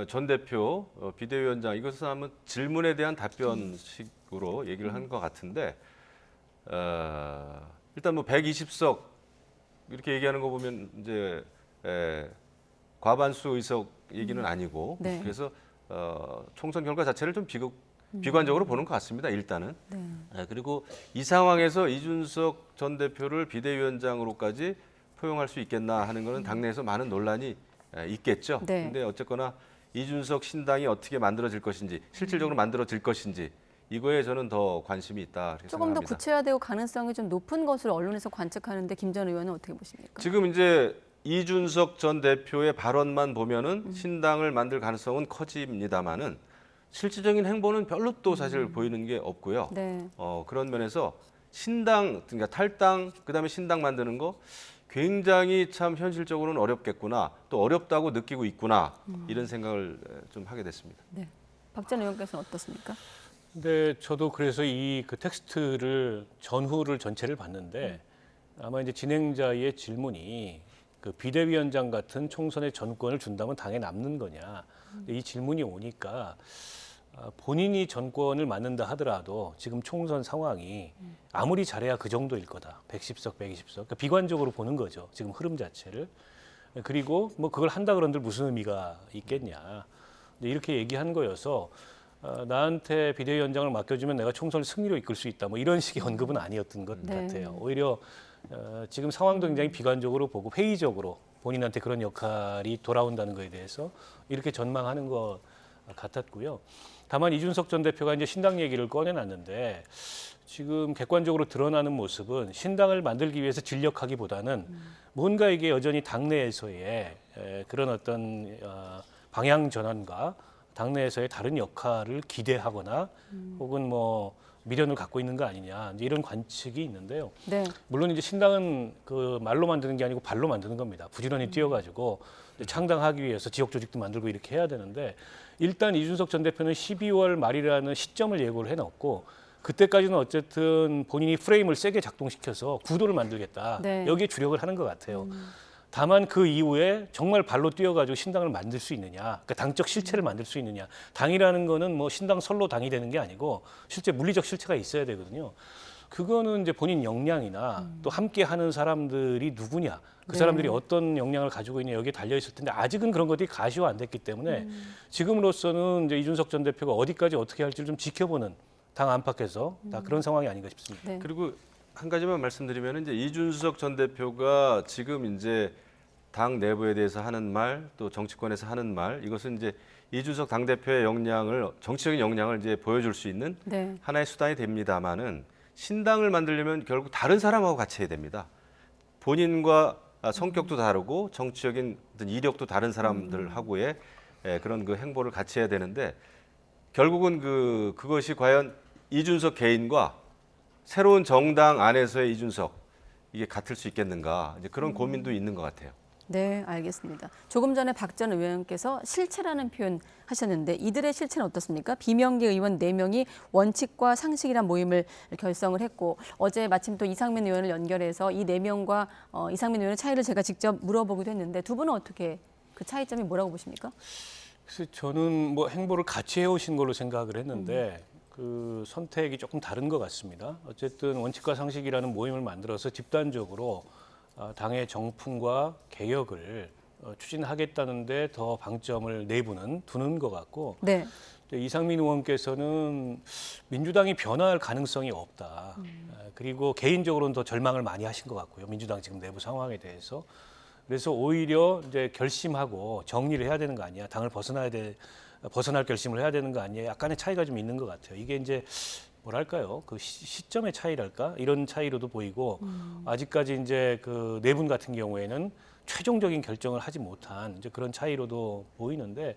전 대표 비대위원장 이것은 한번 질문에 대한 답변식으로 얘기를 한 것 같은데 일단 뭐 120석 이렇게 얘기하는 거 보면 이제 과반수 의석 얘기는 아니고 네. 그래서 총선 결과 자체를 좀 비관적으로 보는 것 같습니다. 일단은. 네. 그리고 이 상황에서 이준석 전 대표를 비대위원장으로까지 포용할 수 있겠나 하는 것은 당내에서 많은 논란이 있겠죠. 네. 근데 어쨌거나 이준석 신당이 어떻게 만들어질 것인지 실질적으로 만들어질 것인지 이거에 저는 더 관심이 있다 이렇게 조금 더 생각합니다. 구체화되고 가능성이 좀 높은 것으로 언론에서 관측하는데 김 전 의원은 어떻게 보십니까? 지금 이제 이준석 전 대표의 발언만 보면은 신당을 만들 가능성은 커집니다만은 실질적인 행보는 별로 또 사실 보이는 게 없고요. 네. 그런 면에서 신당, 그러니까 탈당, 그다음에 신당 만드는 거 굉장히 참 현실적으로는 어렵겠구나, 또 어렵다고 느끼고 있구나 이런 생각을 좀 하게 됐습니다. 네. 박 전 의원께서는 어떻습니까? 근데 저도 그래서 이 그 텍스트를 전후를 전체를 봤는데 아마 이제 진행자의 질문이 그 비대위원장 같은 총선의 전권을 준다면 당에 남는 거냐 이 질문이 오니까 본인이 전권을 맡는다 하더라도 지금 총선 상황이 아무리 잘해야 그 정도일 거다. 110석, 120석. 그러니까 비관적으로 보는 거죠. 지금 흐름 자체를. 그리고 뭐 그걸 한다 그런들 무슨 의미가 있겠냐. 이렇게 얘기한 거여서 나한테 비대위원장을 맡겨주면 내가 총선을 승리로 이끌 수 있다. 뭐 이런 식의 언급은 아니었던 것 네. 같아요. 오히려 지금 상황도 굉장히 비관적으로 보고 회의적으로 본인한테 그런 역할이 돌아온다는 것에 대해서 이렇게 전망하는 것 같았고요. 다만 이준석 전 대표가 이제 신당 얘기를 꺼내놨는데 지금 객관적으로 드러나는 모습은 신당을 만들기 위해서 진력하기보다는 뭔가 이게 여전히 당내에서의 그런 어떤 방향 전환과 당내에서의 다른 역할을 기대하거나 혹은 뭐 미련을 갖고 있는 거 아니냐 이런 관측이 있는데요. 네. 물론 이제 신당은 그 말로 만드는 게 아니고 발로 만드는 겁니다. 부지런히 뛰어가지고 창당하기 위해서 지역 조직도 만들고 이렇게 해야 되는데 일단 이준석 전 대표는 12월 말이라는 시점을 예고를 해놓고 그때까지는 어쨌든 본인이 프레임을 세게 작동시켜서 구도를 만들겠다. 네. 여기에 주력을 하는 것 같아요. 다만 그 이후에 정말 발로 뛰어가지고 신당을 만들 수 있느냐, 그러니까 당적 실체를 만들 수 있느냐. 당이라는 거는 뭐 신당 선로 당이 되는 게 아니고 실제 물리적 실체가 있어야 되거든요. 그거는 이제 본인 역량이나 또 함께 하는 사람들이 누구냐, 그 네. 사람들이 어떤 역량을 가지고 있냐 여기에 달려 있을 텐데 아직은 그런 것들이 가시화 안 됐기 때문에 지금으로서는 이제 이준석 전 대표가 어디까지 어떻게 할지를 좀 지켜보는 당 안팎에서 다 그런 상황이 아닌가 싶습니다. 네. 그리고 한 가지만 말씀드리면 이제 이준석 전 대표가 지금 이제 당 내부에 대해서 하는 말, 또 정치권에서 하는 말, 이것은 이제 이준석 당 대표의 역량을 정치적인 역량을 이제 보여줄 수 있는 네. 하나의 수단이 됩니다만은 신당을 만들려면 결국 다른 사람하고 같이 해야 됩니다. 본인과 성격도 다르고 정치적인 어떤 이력도 다른 사람들하고의 그런 그 행보를 같이 해야 되는데 결국은 그것이 과연 이준석 개인과 새로운 정당 안에서의 이준석 이게 같을 수 있겠는가 이제 그런 고민도 있는 것 같아요. 네, 알겠습니다. 조금 전에 박 전 의원께서 실체라는 표현 하셨는데 이들의 실체는 어떻습니까? 비명계 의원 4명이 원칙과 상식이란 모임을 결성을 했고 어제 마침 또 이상민 의원을 연결해서 이 4명과 이상민 의원의 차이를 제가 직접 물어보기도 했는데 두 분은 어떻게 그 차이점이 뭐라고 보십니까? 그래서 저는 뭐 행보를 같이 해오신 걸로 생각을 했는데 그 선택이 조금 다른 것 같습니다. 어쨌든 원칙과 상식이라는 모임을 만들어서 집단적으로 당의 정풍과 개혁을 추진하겠다는데 더 방점을 내부는 두는 것 같고 네. 이상민 의원께서는 민주당이 변화할 가능성이 없다. 그리고 개인적으로는 더 절망을 많이 하신 것 같고요. 민주당 지금 내부 상황에 대해서. 그래서 오히려 이제 결심하고 정리를 해야 되는 거 아니야. 당을 벗어날 결심을 해야 되는 거 아니에요. 약간의 차이가 좀 있는 것 같아요. 이게 이제 뭐랄까요? 그 시점의 차이랄까? 이런 차이로도 보이고 아직까지 이제 그 네 분 같은 경우에는 최종적인 결정을 하지 못한 이제 그런 차이로도 보이는데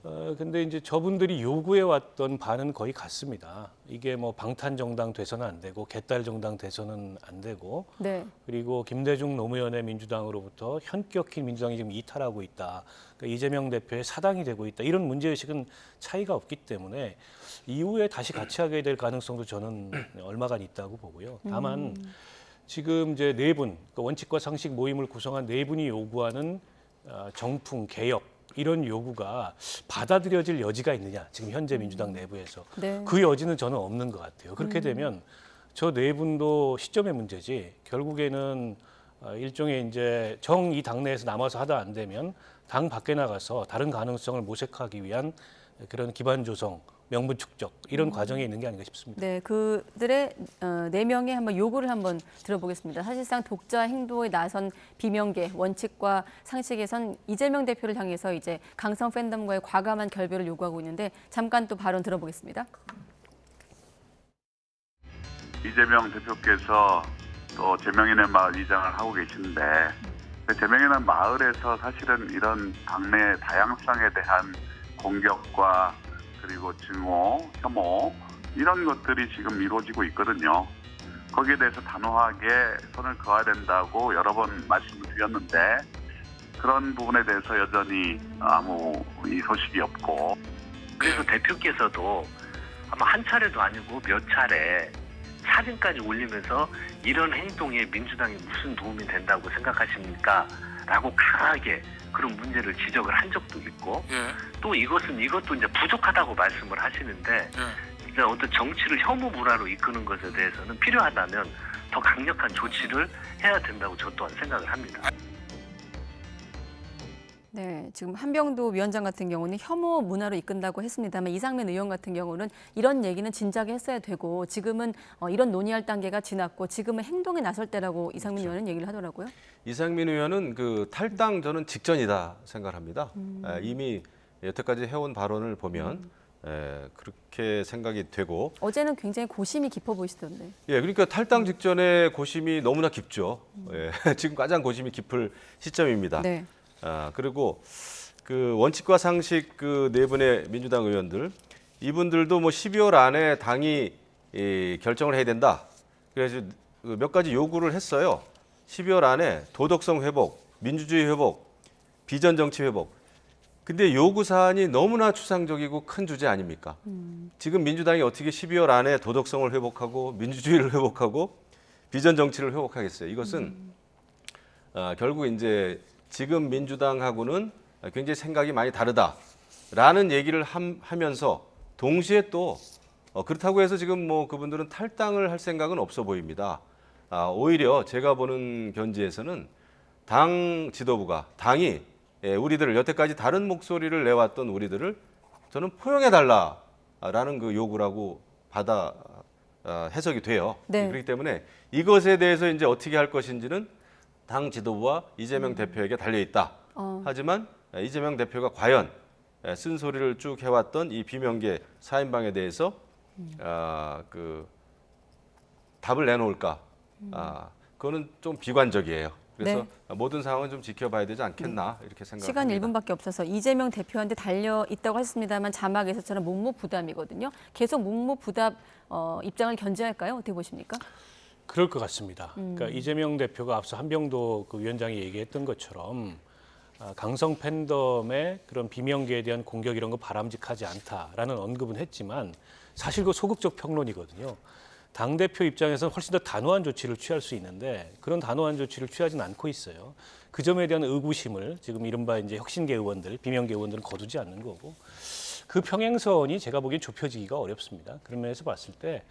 근데 이제 저분들이 요구해 왔던 바는 거의 같습니다. 이게 뭐 방탄 정당 돼서는 안 되고 개딸 정당 돼서는 안 되고 네. 그리고 김대중 노무현의 민주당으로부터 현격히 민주당이 지금 이탈하고 있다. 그러니까 이재명 대표의 사당이 되고 있다. 이런 문제의식은 차이가 없기 때문에 이후에 다시 같이 하게 될 가능성도 저는 얼마간 있다고 보고요. 다만 지금 이제 네 분, 그러니까 원칙과 상식 모임을 구성한 네 분이 요구하는 정풍, 개혁 이런 요구가 받아들여질 여지가 있느냐, 지금 현재 민주당 내부에서. 네. 그 여지는 저는 없는 것 같아요. 그렇게 되면 저 네 분도 시점의 문제지, 결국에는 일종의 이제 정 이 당내에서 남아서 하다 안 되면 당 밖에 나가서 다른 가능성을 모색하기 위한 그런 기반 조성, 명분 축적 이런 과정에 있는 게 아닌가 싶습니다. 네, 그들의 4명의 한번 요구를 한번 들어보겠습니다. 사실상 독자 행동에 나선 비명계 원칙과 상식에선 이재명 대표를 향해서 이제 강성 팬덤과의 과감한 결별을 요구하고 있는데 잠깐 또 발언 들어보겠습니다. 이재명 대표께서 또 제명인의 마을 이장을 하고 계신데 제명인의 마을에서 사실은 이런 당내 다양성에 대한 공격과 그리고 증오, 혐오 이런 것들이 지금 이루어지고 있거든요. 거기에 대해서 단호하게 손을 그어야 된다고 여러 번 말씀을 드렸는데 그런 부분에 대해서 여전히 아무 이 소식이 없고 그래서 대표께서도 아마 한 차례도 아니고 몇 차례 사진까지 올리면서 이런 행동에 민주당이 무슨 도움이 된다고 생각하십니까? 라고 강하게 그런 문제를 지적을 한 적도 있고 또 이것도 이제 부족하다고 말씀을 하시는데 진짜 어떤 정치를 혐오 문화로 이끄는 것에 대해서는 필요하다면 더 강력한 조치를 해야 된다고 저 또한 생각을 합니다. 네, 지금 한병도 위원장 같은 경우는 혐오 문화로 이끈다고 했습니다만 이상민 의원 같은 경우는 이런 얘기는 진작에 했어야 되고 지금은 이런 논의할 단계가 지났고 지금은 행동에 나설 때라고 이상민 의원은 얘기를 하더라고요. 이상민 의원은 그 탈당 저는 직전이다 생각합니다. 이미 여태까지 해온 발언을 보면 그렇게 생각이 되고 어제는 굉장히 고심이 깊어 보이시던데. 예, 그러니까 탈당 직전에 고심이 너무나 깊죠. 예, 지금 가장 고심이 깊을 시점입니다. 네. 그리고 그 원칙과 상식 그 네 분의 민주당 의원들 이분들도 뭐 12월 안에 당이 결정을 해야 된다. 그래서 몇 가지 요구를 했어요. 12월 안에 도덕성 회복, 민주주의 회복, 비전 정치 회복. 근데 요구 사안이 너무나 추상적이고 큰 주제 아닙니까? 지금 민주당이 어떻게 12월 안에 도덕성을 회복하고 민주주의를 회복하고 비전 정치를 회복하겠어요? 이것은 결국 이제 지금 민주당하고는 굉장히 생각이 많이 다르다라는 얘기를 하면서 동시에 또 그렇다고 해서 지금 뭐 그분들은 탈당을 할 생각은 없어 보입니다. 오히려 제가 보는 견지에서는 당 지도부가 당이 우리들을 여태까지 다른 목소리를 내왔던 우리들을 저는 포용해달라라는 그 요구라고 받아 해석이 돼요. 네. 그렇기 때문에 이것에 대해서 이제 어떻게 할 것인지는 당 지도부와 이재명 대표에게 달려 있다. 하지만 이재명 대표가 과연 쓴소리를 쭉 해왔던 이 비명계 4인방에 대해서 그 답을 내놓을까? 그거는 좀 비관적이에요. 그래서 모든 상황은 좀 지켜봐야 되지 않겠나 이렇게 생각합니다. 시간 1분밖에 없어서 이재명 대표한테 달려 있다고 했습니다만 자막에서처럼 묵묵부담이거든요. 계속 묵묵부답 입장을 견지할까요? 어떻게 보십니까? 그럴 것 같습니다. 그러니까 이재명 대표가 앞서 한병도 그 위원장이 얘기했던 것처럼 강성 팬덤의 그런 비명계에 대한 공격 이런 거 바람직하지 않다라는 언급은 했지만 사실 그 소극적 평론이거든요. 당대표 입장에서는 훨씬 더 단호한 조치를 취할 수 있는데 그런 단호한 조치를 취하지는 않고 있어요. 그 점에 대한 의구심을 지금 이른바 이제 혁신계 의원들, 비명계 의원들은 거두지 않는 거고 그 평행선이 제가 보기엔 좁혀지기가 어렵습니다. 그런 면에서 봤을 때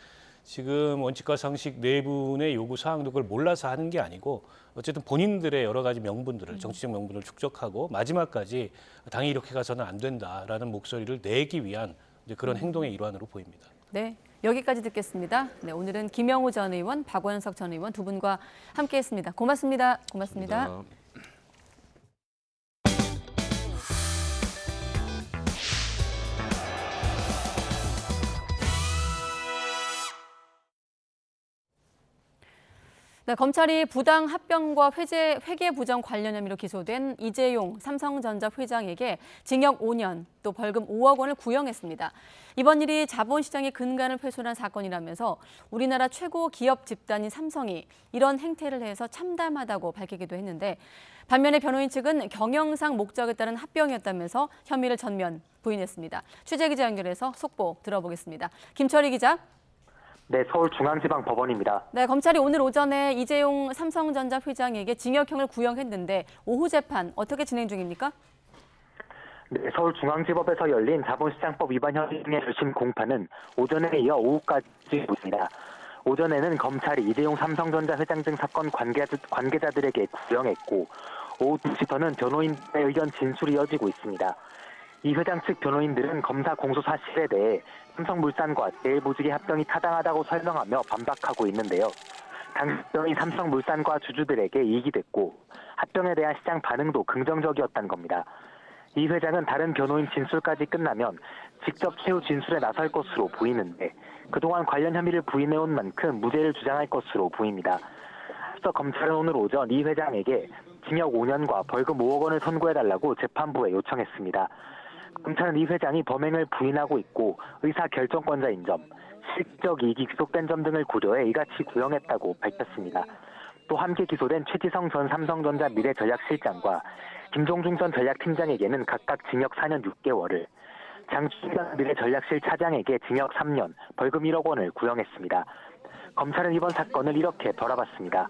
지금 원칙과 상식 네 분의 요구 사항도 그걸 몰라서 하는 게 아니고 어쨌든 본인들의 여러 가지 명분들을 정치적 명분을 축적하고 마지막까지 당이 이렇게 가서는 안 된다라는 목소리를 내기 위한 이제 그런 행동의 일환으로 보입니다. 네, 여기까지 듣겠습니다. 네, 오늘은 김영우 전 의원, 박원석 전 의원 두 분과 함께했습니다. 고맙습니다. 고맙습니다. 감사합니다. 네, 검찰이 부당 합병과 회계 부정 관련 혐의로 기소된 이재용 삼성전자 회장에게 징역 5년, 또 벌금 5억 원을 구형했습니다. 이번 일이 자본시장의 근간을 훼손한 사건이라면서 우리나라 최고 기업 집단인 삼성이 이런 행태를 해서 참담하다고 밝히기도 했는데, 반면에 변호인 측은 경영상 목적에 따른 합병이었다면서 혐의를 전면 부인했습니다. 취재기자 연결해서 속보 들어보겠습니다. 김철희 기자. 네, 서울중앙지방법원입니다. 네, 검찰이 오늘 오전에 이재용 삼성전자 회장에게 징역형을 구형했는데 오후 재판 어떻게 진행 중입니까? 네, 서울중앙지법에서 열린 자본시장법 위반 혐의 등의 1심 공판은 오전에 이어 오후까지 있습니다. 오전에는 검찰이 이재용 삼성전자 회장 등 사건 관계자들에게 구형했고, 오후 2시부터는 변호인의 의견 진술이 이어지고 있습니다. 이 회장 측 변호인들은 검사 공소 사실에 대해 삼성물산과 제일모직의 합병이 타당하다고 설명하며 반박하고 있는데요. 당시 합병이 삼성물산과 주주들에게 이익이 됐고 합병에 대한 시장 반응도 긍정적이었다는 겁니다. 이 회장은 다른 변호인 진술까지 끝나면 직접 최후 진술에 나설 것으로 보이는데 그동안 관련 혐의를 부인해온 만큼 무죄를 주장할 것으로 보입니다. 앞서 검찰은 오늘 오전 이 회장에게 징역 5년과 벌금 5억 원을 선고해달라고 재판부에 요청했습니다. 검찰은 이 회장이 범행을 부인하고 있고 의사결정권자인 점, 실질적 이익이 귀속된 점 등을 고려해 이같이 구형했다고 밝혔습니다. 또 함께 기소된 최지성 전 삼성전자 미래전략실장과 김종중 전 전략팀장에게는 각각 징역 4년 6개월을, 장준관 미래전략실 차장에게 징역 3년, 벌금 1억 원을 구형했습니다. 검찰은 이번 사건을 이렇게 돌아봤습니다.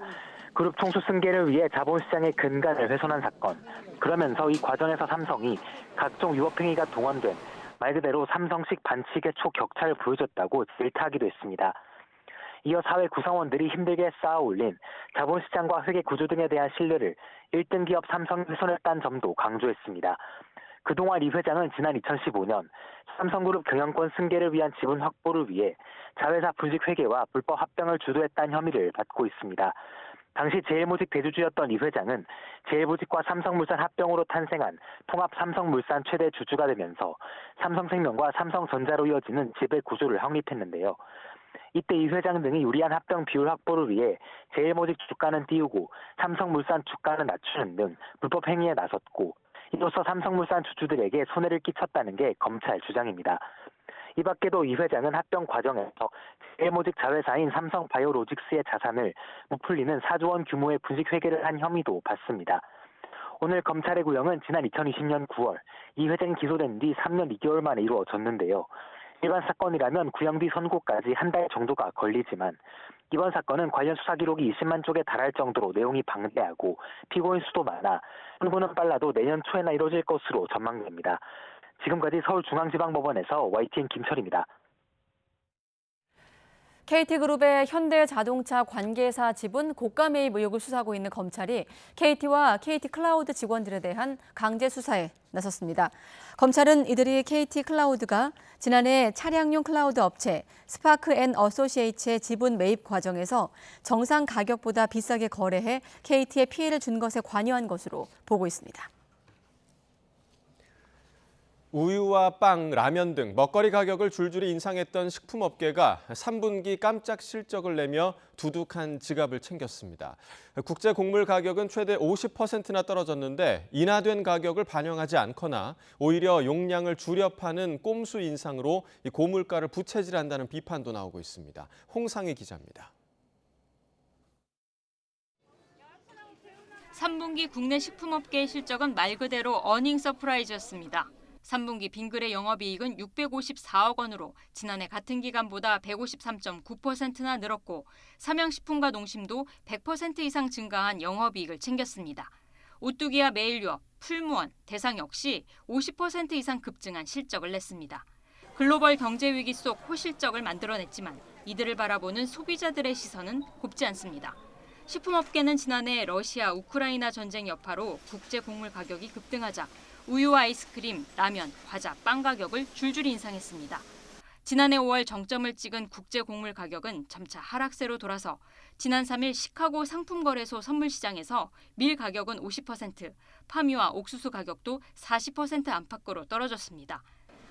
그룹 총수 승계를 위해 자본시장의 근간을 훼손한 사건. 그러면서 이 과정에서 삼성이 각종 위법행위가 동원된 말 그대로 삼성식 반칙의 초격차를 보여줬다고 질타하기도 했습니다. 이어 사회 구성원들이 힘들게 쌓아올린 자본시장과 회계 구조 등에 대한 신뢰를 1등 기업 삼성이 훼손했다는 점도 강조했습니다. 그동안 이 회장은 지난 2015년 삼성그룹 경영권 승계를 위한 지분 확보를 위해 자회사 분식 회계와 불법 합병을 주도했다는 혐의를 받고 있습니다. 당시 제일모직 대주주였던 이 회장은 제일모직과 삼성물산 합병으로 탄생한 통합 삼성물산 최대 주주가 되면서 삼성생명과 삼성전자로 이어지는 지배 구조를 확립했는데요. 이때 이 회장 등이 유리한 합병 비율 확보를 위해 제일모직 주가는 띄우고 삼성물산 주가는 낮추는 등 불법 행위에 나섰고, 이로써 삼성물산 주주들에게 손해를 끼쳤다는 게 검찰 주장입니다. 이 밖에도 이 회장은 합병 과정에서 제일모직 자회사인 삼성바이오로직스의 자산을 부풀리는 4조 원 규모의 분식 회계를 한 혐의도 받습니다. 오늘 검찰의 구형은 지난 2020년 9월 이 회장이 기소된 뒤 3년 2개월 만에 이루어졌는데요. 일반 사건이라면 구형 뒤 선고까지 한 달 정도가 걸리지만 이번 사건은 관련 수사 기록이 20만 쪽에 달할 정도로 내용이 방대하고 피고인 수도 많아 승부는 빨라도 내년 초에나 이뤄질 것으로 전망됩니다. 지금까지 서울중앙지방법원에서 YTN 김철입니다. KT그룹의 현대자동차 관계사 지분 고가 매입 의혹을 수사하고 있는 검찰이 KT와 KT클라우드 직원들에 대한 강제 수사에 나섰습니다. 검찰은 이들이 KT클라우드가 지난해 차량용 클라우드 업체 스파크앤어소시에이츠의 지분 매입 과정에서 정상 가격보다 비싸게 거래해 KT에 피해를 준 것에 관여한 것으로 보고 있습니다. 우유와 빵, 라면 등 먹거리 가격을 줄줄이 인상했던 식품업계가 3분기 깜짝 실적을 내며 두둑한 지갑을 챙겼습니다. 국제 곡물 가격은 최대 50%나 떨어졌는데 인하된 가격을 반영하지 않거나 오히려 용량을 줄여 파는 꼼수 인상으로 이 고물가를 부채질한다는 비판도 나오고 있습니다. 홍상희 기자입니다. 3분기 국내 식품업계의 실적은 말 그대로 어닝 서프라이즈였습니다. 3분기 빙그레 영업이익은 654억 원으로 지난해 같은 기간보다 153.9%나 늘었고 삼양식품과 농심도 100% 이상 증가한 영업이익을 챙겼습니다. 오뚜기와 메일유업, 풀무원, 대상 역시 50% 이상 급증한 실적을 냈습니다. 글로벌 경제 위기 속 호실적을 만들어냈지만 이들을 바라보는 소비자들의 시선은 곱지 않습니다. 식품업계는 지난해 러시아, 우크라이나 전쟁 여파로 국제 곡물 가격이 급등하자 우유와 아이스크림, 라면, 과자, 빵 가격을 줄줄이 인상했습니다. 지난해 5월 정점을 찍은 국제 곡물 가격은 점차 하락세로 돌아서 지난 3일 시카고 상품거래소 선물시장에서 밀 가격은 50%, 파미와 옥수수 가격도 40% 안팎으로 떨어졌습니다.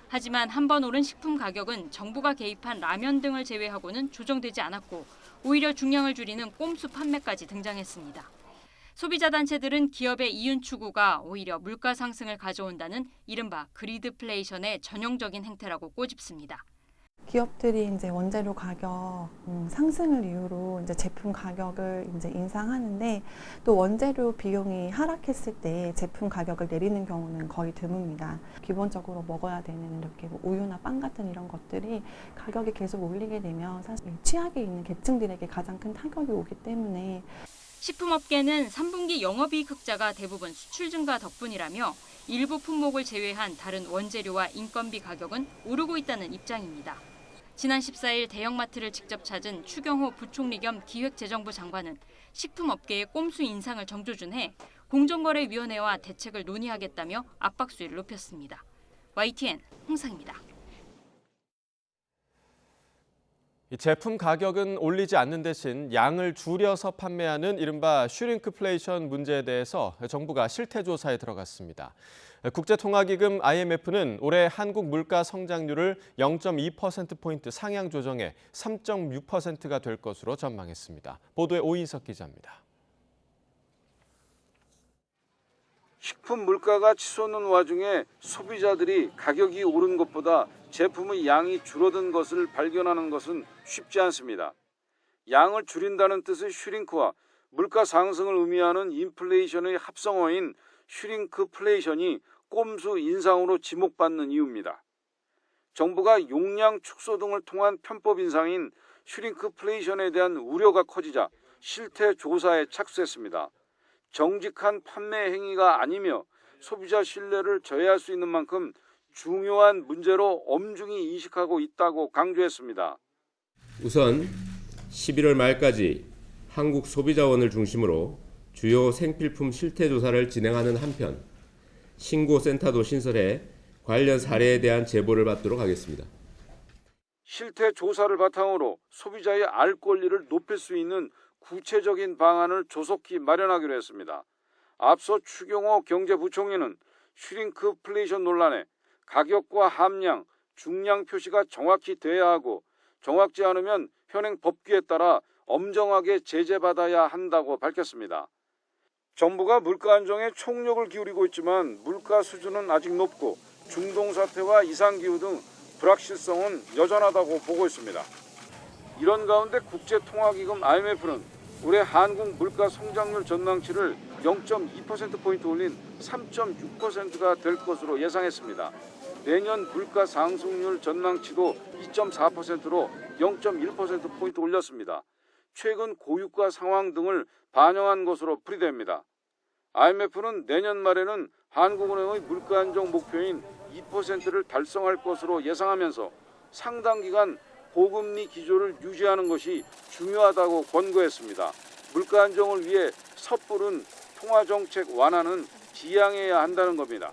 하지만 한 번 오른 식품 가격은 정부가 개입한 라면 등을 제외하고는 조정되지 않았고 오히려 중량을 줄이는 꼼수 판매까지 등장했습니다. 소비자 단체들은 기업의 이윤 추구가 오히려 물가 상승을 가져온다는 이른바 그리드플레이션의 전형적인 행태라고 꼬집습니다. 기업들이 이제 원재료 가격 상승을 이유로 이제 제품 가격을 이제 인상하는데 또 원재료 비용이 하락했을 때 제품 가격을 내리는 경우는 거의 드뭅니다. 기본적으로 먹어야 되는 이렇게 뭐 우유나 빵 같은 이런 것들이 가격이 계속 올리게 되면 사실 취약에 있는 계층들에게 가장 큰 타격이 오기 때문에 식품업계는 3분기 영업이익 흑자가 대부분 수출 증가 덕분이라며 일부 품목을 제외한 다른 원재료와 인건비 가격은 오르고 있다는 입장입니다. 지난 14일 대형마트를 직접 찾은 추경호 부총리 겸 기획재정부 장관은 식품업계의 꼼수 인상을 정조준해 공정거래위원회와 대책을 논의하겠다며 압박 수위를 높였습니다. YTN 홍상입니다. 이 제품 가격은 올리지 않는 대신 양을 줄여서 판매하는 이른바 슈링크플레이션 문제에 대해서 정부가 실태조사에 들어갔습니다. 국제통화기금 IMF는 올해 한국 물가 성장률을 0.2%포인트 상향 조정해 3.6%가 될 것으로 전망했습니다. 보도에 오인석 기자입니다. 식품 물가가 치솟는 와중에 소비자들이 가격이 오른 것보다 제품의 양이 줄어든 것을 발견하는 것은 쉽지 않습니다. 양을 줄인다는 뜻의 슈링크와 물가 상승을 의미하는 인플레이션의 합성어인 슈링크플레이션이 꼼수 인상으로 지목받는 이유입니다. 정부가 용량 축소 등을 통한 편법 인상인 슈링크플레이션에 대한 우려가 커지자 실태 조사에 착수했습니다. 정직한 판매 행위가 아니며 소비자 신뢰를 저해할 수 있는 만큼 중요한 문제로 엄중히 인식하고 있다고 강조했습니다. 우선 11월 말까지 한국 소비자원을 중심으로 주요 생필품 실태조사를 진행하는 한편 신고센터도 신설해 관련 사례에 대한 제보를 받도록 하겠습니다. 실태 조사를 바탕으로 소비자의 알 권리를 높일 수 있는 구체적인 방안을 조속히 마련하기로 했습니다. 앞서 추경호 경제부총리는 슈링크플레이션 논란에 가격과 함량, 중량 표시가 정확히 돼야 하고 정확지 않으면 현행 법규에 따라 엄정하게 제재받아야 한다고 밝혔습니다. 정부가 물가 안정에 총력을 기울이고 있지만 물가 수준은 아직 높고 중동 사태와 이상기후 등 불확실성은 여전하다고 보고 있습니다. 이런 가운데 국제통화기금 IMF는 올해 한국 물가 성장률 전망치를 0.2%포인트 올린 3.6%가 될 것으로 예상했습니다. 내년 물가 상승률 전망치도 2.4%로 0.1%포인트 올렸습니다. 최근 고유가 상황 등을 반영한 것으로 풀이됩니다. IMF는 내년 말에는 한국은행의 물가 안정 목표인 2%를 달성할 것으로 예상하면서 상당 기간 고금리 기조를 유지하는 것이 중요하다고 권고했습니다. 물가 안정을 위해 섣부른 통화정책 완화는 지양해야 한다는 겁니다.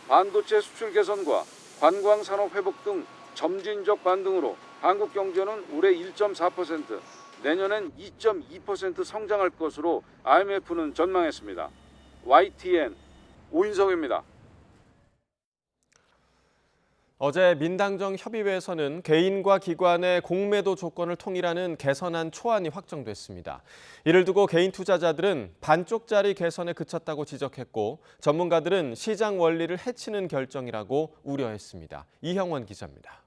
반도체 수출 개선과 관광산업 회복 등 점진적 반등으로 한국 경제는 올해 1.4%, 내년엔 2.2% 성장할 것으로 IMF는 전망했습니다. YTN 오인석입니다. 어제 민당정 협의회에서는 개인과 기관의 공매도 조건을 통일하는 개선안 초안이 확정됐습니다. 이를 두고 개인 투자자들은 반쪽짜리 개선에 그쳤다고 지적했고 전문가들은 시장 원리를 해치는 결정이라고 우려했습니다. 이형원 기자입니다.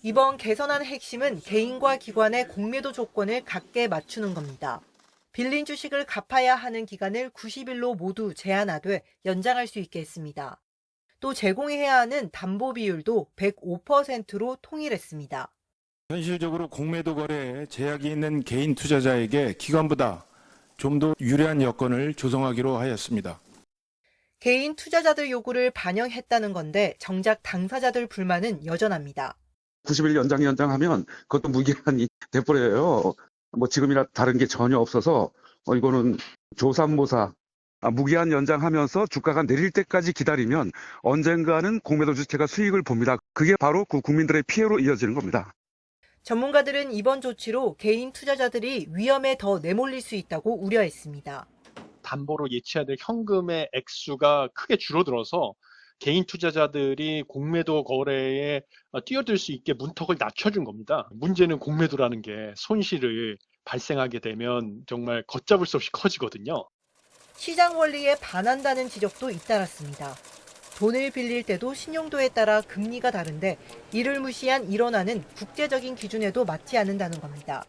이번 개선안의 핵심은 개인과 기관의 공매도 조건을 같게 맞추는 겁니다. 빌린 주식을 갚아야 하는 기간을 90일로 모두 제한하되 연장할 수 있게 했습니다. 또 제공해야 하는 담보 비율도 105%로 통일했습니다. 현실적으로 공매도 거래에 제약이 있는 개인 투자자에게 기관보다 좀 더 유리한 여건을 조성하기로 하였습니다. 개인 투자자들 요구를 반영했다는 건데 정작 당사자들 불만은 여전합니다. 90일 연장하면 그것도 무기한이 돼버려요. 뭐 지금이나 다른 게 전혀 없어서 이거는 조삼모사 무기한 연장하면서 주가가 내릴 때까지 기다리면 언젠가는 공매도 주체가 수익을 봅니다. 그게 바로 그 국민들의 피해로 이어지는 겁니다. 전문가들은 이번 조치로 개인 투자자들이 위험에 더 내몰릴 수 있다고 우려했습니다. 담보로 예치해야 될 현금의 액수가 크게 줄어들어서 개인 투자자들이 공매도 거래에 뛰어들 수 있게 문턱을 낮춰준 겁니다. 문제는 공매도라는 게 손실을 발생하게 되면 정말 걷잡을 수 없이 커지거든요. 시장 원리에 반한다는 지적도 잇따랐습니다. 돈을 빌릴 때도 신용도에 따라 금리가 다른데 이를 무시한 일원화는 국제적인 기준에도 맞지 않는다는 겁니다.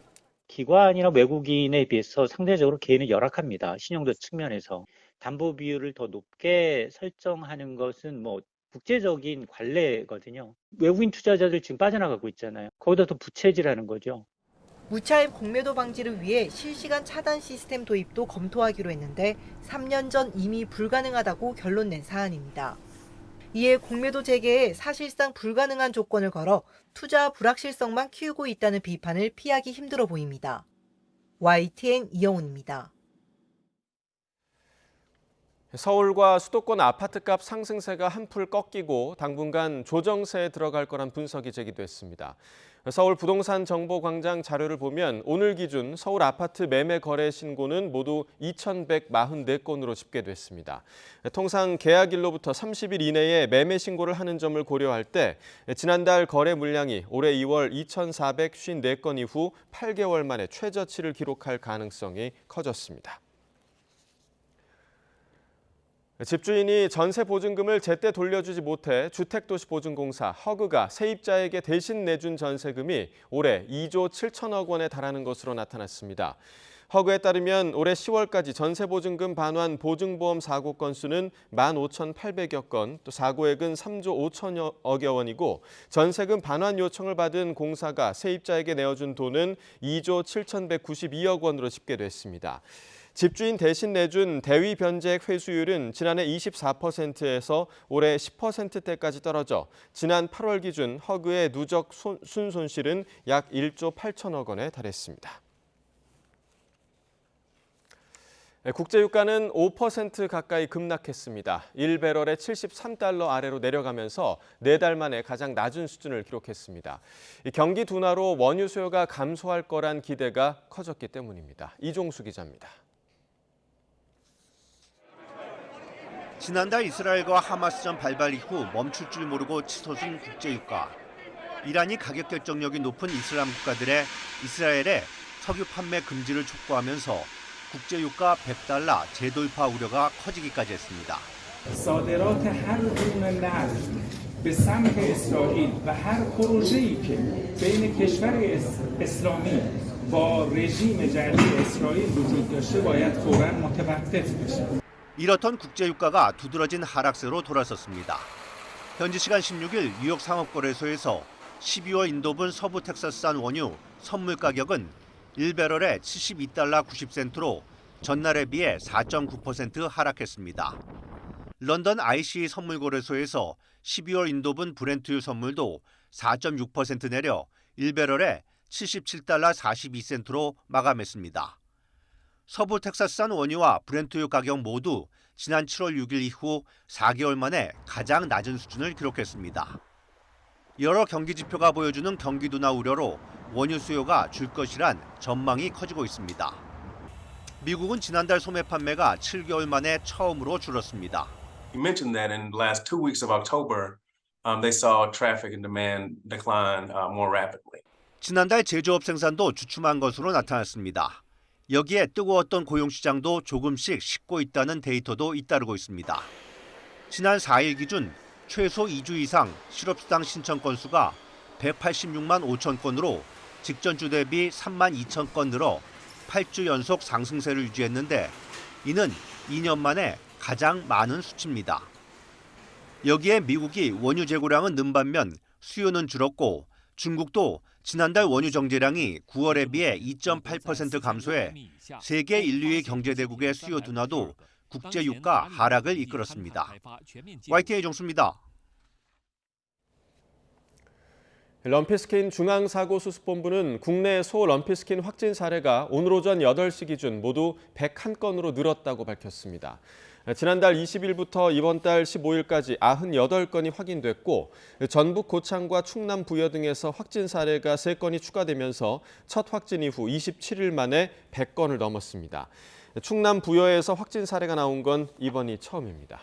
기관이나 외국인에 비해서 상대적으로 개인은 열악합니다. 신용도 측면에서. 담보 비율을 더 높게 설정하는 것은 국제적인 관례거든요. 외국인 투자자들 지금 빠져나가고 있잖아요. 거기다 더 부채질하는 거죠. 무차입 공매도 방지를 위해 실시간 차단 시스템 도입도 검토하기로 했는데 3년 전 이미 불가능하다고 결론 낸 사안입니다. 이에 공매도 재개에 사실상 불가능한 조건을 걸어 투자 불확실성만 키우고 있다는 비판을 피하기 힘들어 보입니다. YTN 이영훈입니다. 서울과 수도권 아파트값 상승세가 한풀 꺾이고 당분간 조정세에 들어갈 거란 분석이 제기됐습니다. 서울 부동산 정보광장 자료를 보면 오늘 기준 서울 아파트 매매 거래 신고는 모두 2,144건으로 집계됐습니다. 통상 계약일로부터 30일 이내에 매매 신고를 하는 점을 고려할 때 지난달 거래 물량이 올해 2월 2,454건 이후 8개월 만에 최저치를 기록할 가능성이 커졌습니다. 집주인이 전세 보증금을 제때 돌려주지 못해 주택도시보증공사 허그가 세입자에게 대신 내준 전세금이 올해 2조 7천억 원에 달하는 것으로 나타났습니다. 허그에 따르면 올해 10월까지 전세보증금 반환 보증보험 사고 건수는 15,800여 건, 또 사고액은 3조 5천여억여 원이고 전세금 반환 요청을 받은 공사가 세입자에게 내어준 돈은 2조 7,192억 원으로 집계됐습니다. 집주인 대신 내준 대위 변제액 회수율은 지난해 24%에서 올해 10%대까지 떨어져 지난 8월 기준 허그의 누적 순손실은 약 1조 8천억 원에 달했습니다. 국제유가는 5% 가까이 급락했습니다. 1배럴에 73달러 아래로 내려가면서 4달 만에 가장 낮은 수준을 기록했습니다. 경기 둔화로 원유 수요가 감소할 거란 기대가 커졌기 때문입니다. 이종수 기자입니다. 지난달 이스라엘과 하마스전 발발 이후 멈출 줄 모르고 치솟은 국제유가. 이란이 가격 결정력이 높은 이슬람 국가들의 이스라엘의 석유 판매 금지를 촉구하면서 국제유가 100달러 재돌파 우려가 커지기까지 했습니다. صادرات هر گونه نفت به سمت اسرائیل و هر پروژه‌ای که بین کشور اسلامی با رژیم جدید اسرائیل وجود داشته باید فوراً متوقف بشه. 이렇던 국제유가가 두드러진 하락세로 돌아섰습니다. 현지 시간 16일 뉴욕 상업거래소에서 12월 인도분 서부 텍사스산 원유 선물 가격은 1배럴에 72달러 90센트로 전날에 비해 4.9% 하락했습니다. 런던 ICE 선물거래소에서 12월 인도분 브렌트유 선물도 4.6% 내려 1배럴에 77달러 42센트로 마감했습니다. 서부 텍사스산 원유와 브렌트유 가격 모두 지난 7월 6일 이후 4개월 만에 가장 낮은 수준을 기록했습니다. 여러 경기 지표가 보여주는 경기 둔화 우려로 원유 수요가 줄 것이란 전망이 커지고 있습니다. 미국은 지난달 소매 판매가 7개월 만에 처음으로 줄었습니다. You mentioned that in the last 2 weeks of October, they saw traffic and demand decline more rapidly. 지난달 제조업 생산도 주춤한 것으로 나타났습니다. 여기에 뜨거웠던 고용시장도 조금씩 식고 있다는 데이터도 잇따르고 있습니다. 지난 4일 기준 최소 2주 이상 실업수당 신청 건수가 186만 5천 건으로 직전주 대비 3만 2천 건 늘어 8주 연속 상승세를 유지했는데 이는 2년 만에 가장 많은 수치입니다. 여기에 미국이 원유 재고량은 는 반면 수요는 줄었고 중국도 지난달 원유 정제량이 9월에 비해 2.8% 감소해 세계 1, 2위 경제대국의 수요 둔화도 국제유가 하락을 이끌었습니다. YTN 이종수입니다. 럼피스킨 중앙사고수습본부는 국내 소럼피스킨 확진 사례가 오늘 오전 8시 기준 모두 101건으로 늘었다고 밝혔습니다. 지난달 20일부터 이번 달 15일까지 98건이 확인됐고 전북 고창과 충남 부여 등에서 확진 사례가 3건이 추가되면서 첫 확진 이후 27일 만에 100건을 넘었습니다. 충남 부여에서 확진 사례가 나온 건 이번이 처음입니다.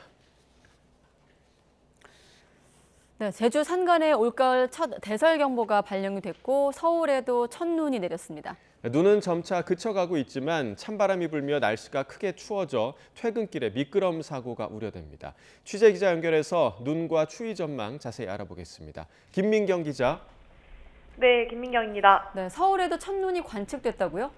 네, 제주 산간에 올가을 첫 대설경보가 발령이 됐고 서울에도 첫눈이 내렸습니다. 눈은 점차 그쳐가고 있지만 찬바람이 불며 날씨가 크게 추워져 퇴근길에 미끄럼 사고가 우려됩니다. 취재기자 연결해서 눈과 추위 전망 자세히 알아보겠습니다. 김민경 기자. 네, 김민경입니다. 네, 서울에도 첫눈이 관측됐다고요?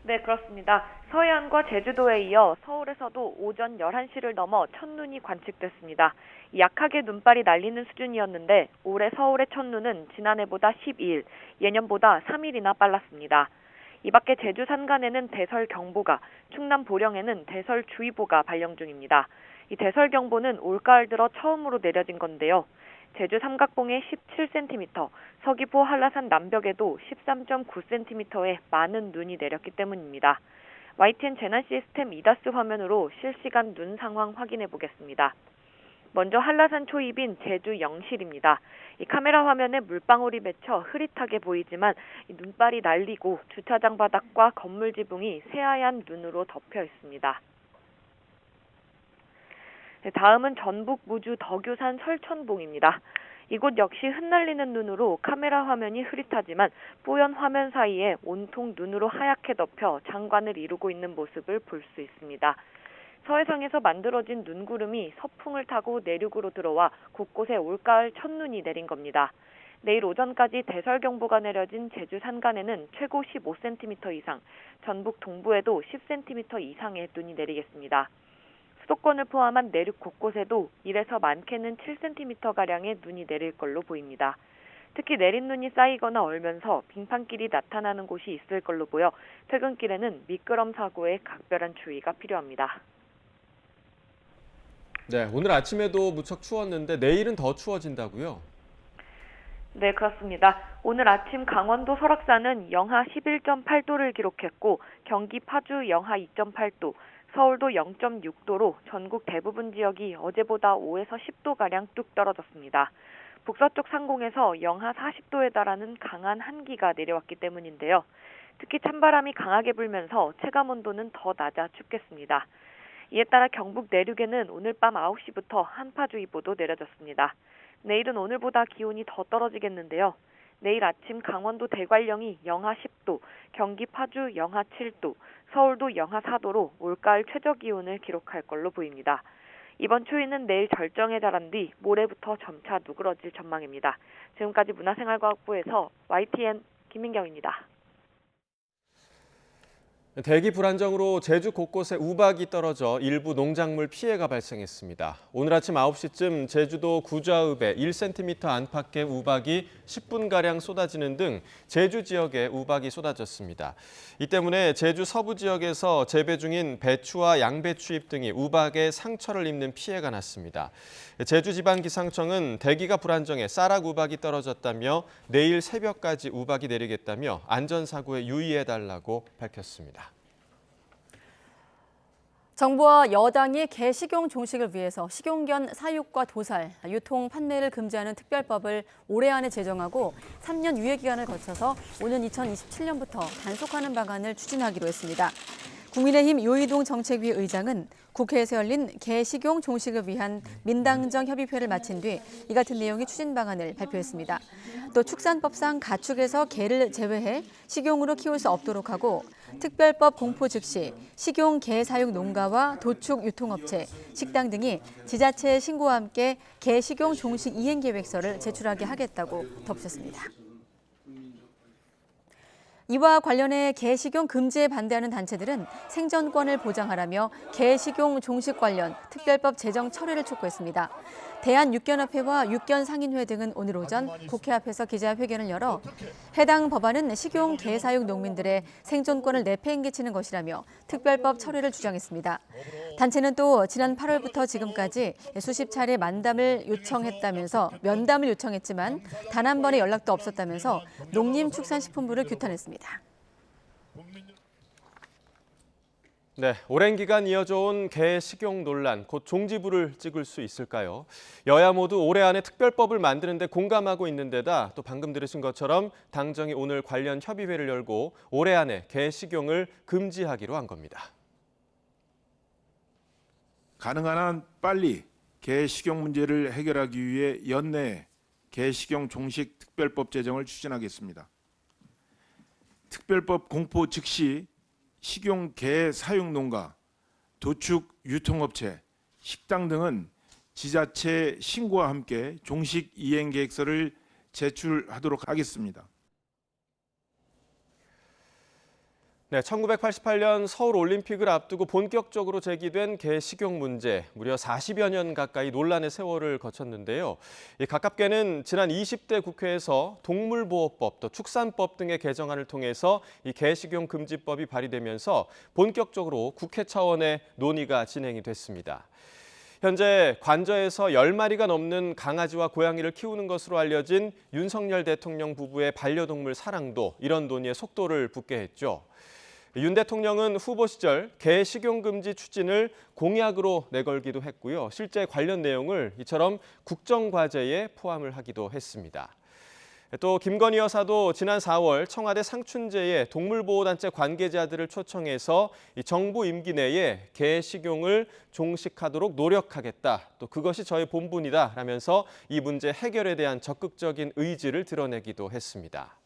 네, 그렇습니다. 서해안과 제주도에 이어 서울에서도 오전 11시를 넘어 첫눈이 관측됐습니다. 약하게 눈발이 날리는 수준이었는데 올해 서울의 첫눈은 지난해보다 12일, 예년보다 3일이나 빨랐습니다. 이 밖에 제주 산간에는 대설경보가, 충남 보령에는 대설주의보가 발령 중입니다. 이 대설경보는 올가을 들어 처음으로 내려진 건데요. 제주 삼각봉에 17cm, 서귀포 한라산 남벽에도 13.9cm의 많은 눈이 내렸기 때문입니다. YTN 재난 시스템 이다스 화면으로 실시간 눈 상황 확인해 보겠습니다. 먼저 한라산 초입인 제주 영실입니다. 이 카메라 화면에 물방울이 맺혀 흐릿하게 보이지만 눈발이 날리고 주차장 바닥과 건물 지붕이 새하얀 눈으로 덮여 있습니다. 다음은 전북 무주 덕유산 설천봉입니다. 이곳 역시 흩날리는 눈으로 카메라 화면이 흐릿하지만 뽀얀 화면 사이에 온통 눈으로 하얗게 덮여 장관을 이루고 있는 모습을 볼 수 있습니다. 서해상에서 만들어진 눈구름이 서풍을 타고 내륙으로 들어와 곳곳에 올가을 첫눈이 내린 겁니다. 내일 오전까지 대설경보가 내려진 제주 산간에는 최고 15cm 이상, 전북 동부에도 10cm 이상의 눈이 내리겠습니다. 수도권을 포함한 내륙 곳곳에도 1에서 많게는 7cm가량의 눈이 내릴 걸로 보입니다. 특히 내린 눈이 쌓이거나 얼면서 빙판길이 나타나는 곳이 있을 걸로 보여 퇴근길에는 미끄럼 사고에 각별한 주의가 필요합니다. 네, 오늘 아침에도 무척 추웠는데 내일은 더 추워진다고요? 네, 그렇습니다. 오늘 아침 강원도 설악산은 영하 11.8도를 기록했고 경기 파주 영하 2.8도, 서울도 0.6도로 전국 대부분 지역이 어제보다 5에서 10도가량 뚝 떨어졌습니다. 북서쪽 상공에서 영하 40도에 달하는 강한 한기가 내려왔기 때문인데요. 특히 찬바람이 강하게 불면서 체감온도는 더 낮아 춥겠습니다. 이에 따라 경북 내륙에는 오늘 밤 9시부터 한파주의보도 내려졌습니다. 내일은 오늘보다 기온이 더 떨어지겠는데요. 내일 아침 강원도 대관령이 영하 10도, 경기 파주 영하 7도, 서울도 영하 4도로 올가을 최저기온을 기록할 걸로 보입니다. 이번 추위는 내일 절정에 달한 뒤 모레부터 점차 누그러질 전망입니다. 지금까지 문화생활과학부에서 YTN 김민경입니다. 대기 불안정으로 제주 곳곳에 우박이 떨어져 일부 농작물 피해가 발생했습니다. 오늘 아침 9시쯤 제주도 구좌읍에 1cm 안팎의 우박이 10분가량 쏟아지는 등 제주 지역에 우박이 쏟아졌습니다. 이 때문에 제주 서부 지역에서 재배 중인 배추와 양배추잎 등이 우박에 상처를 입는 피해가 났습니다. 제주지방기상청은 대기가 불안정해 쌀락 우박이 떨어졌다며 내일 새벽까지 우박이 내리겠다며 안전사고에 유의해달라고 밝혔습니다. 정부와 여당이 개 식용 종식을 위해서 식용견 사육과 도살, 유통, 판매를 금지하는 특별법을 올해 안에 제정하고 3년 유예 기간을 거쳐서 오는 2027년부터 단속하는 방안을 추진하기로 했습니다. 국민의힘 요이동 정책위 의장은 국회에서 열린 개 식용 종식을 위한 민당정 협의회를 마친 뒤 이 같은 내용의 추진 방안을 발표했습니다. 또 축산법상 가축에서 개를 제외해 식용으로 키울 수 없도록 하고 특별법 공포 즉시 식용 개 사육 농가와 도축 유통업체, 식당 등이 지자체 신고와 함께 개 식용 종식 이행 계획서를 제출하게 하겠다고 덧붙였습니다. 이와 관련해 개 식용 금지에 반대하는 단체들은 생존권을 보장하라며 개 식용 종식 관련 특별법 제정 철회를 촉구했습니다. 대한육견협회와 육견상인회 등은 오늘 오전 국회 앞에서 기자회견을 열어 해당 법안은 식용 개 사육 농민들의 생존권을 내팽개치는 것이라며 특별법 철회를 주장했습니다. 단체는 또 지난 8월부터 지금까지 수십 차례 면담을 요청했지만 단 한 번의 연락도 없었다면서 농림축산식품부를 규탄했습니다. 네, 오랜 기간 이어져온 개 식용 논란, 곧 종지부를 찍을 수 있을까요? 여야 모두 올해 안에 특별법을 만드는 데 공감하고 있는 데다 또 방금 들으신 것처럼 당정이 오늘 관련 협의회를 열고 올해 안에 개 식용을 금지하기로 한 겁니다. 가능한 한 빨리 개식용 문제를 해결하기 위해 연내에 개식용 종식 특별법 제정을 추진하겠습니다. 특별법 공포 즉시 식용 개 사육 농가, 도축 유통업체, 식당 등은 지자체 신고와 함께 종식 이행 계획서를 제출하도록 하겠습니다. 네, 1988년 서울 올림픽을 앞두고 본격적으로 제기된 개 식용 문제, 무려 40여 년 가까이 논란의 세월을 거쳤는데요. 이 가깝게는 지난 20대 국회에서 동물보호법, 또 축산법 등의 개정안을 통해서 이 개 식용 금지법이 발의되면서 본격적으로 국회 차원의 논의가 진행이 됐습니다. 현재 관저에서 10마리가 넘는 강아지와 고양이를 키우는 것으로 알려진 윤석열 대통령 부부의 반려동물 사랑도 이런 논의에 속도를 붙게 했죠. 윤 대통령은 후보 시절 개 식용 금지 추진을 공약으로 내걸기도 했고요. 실제 관련 내용을 이처럼 국정과제에 포함을 하기도 했습니다. 또 김건희 여사도 지난 4월 청와대 상춘제에 동물보호단체 관계자들을 초청해서 이 정부 임기 내에 개 식용을 종식하도록 노력하겠다. 또 그것이 저의 본분이다 라면서 이 문제 해결에 대한 적극적인 의지를 드러내기도 했습니다.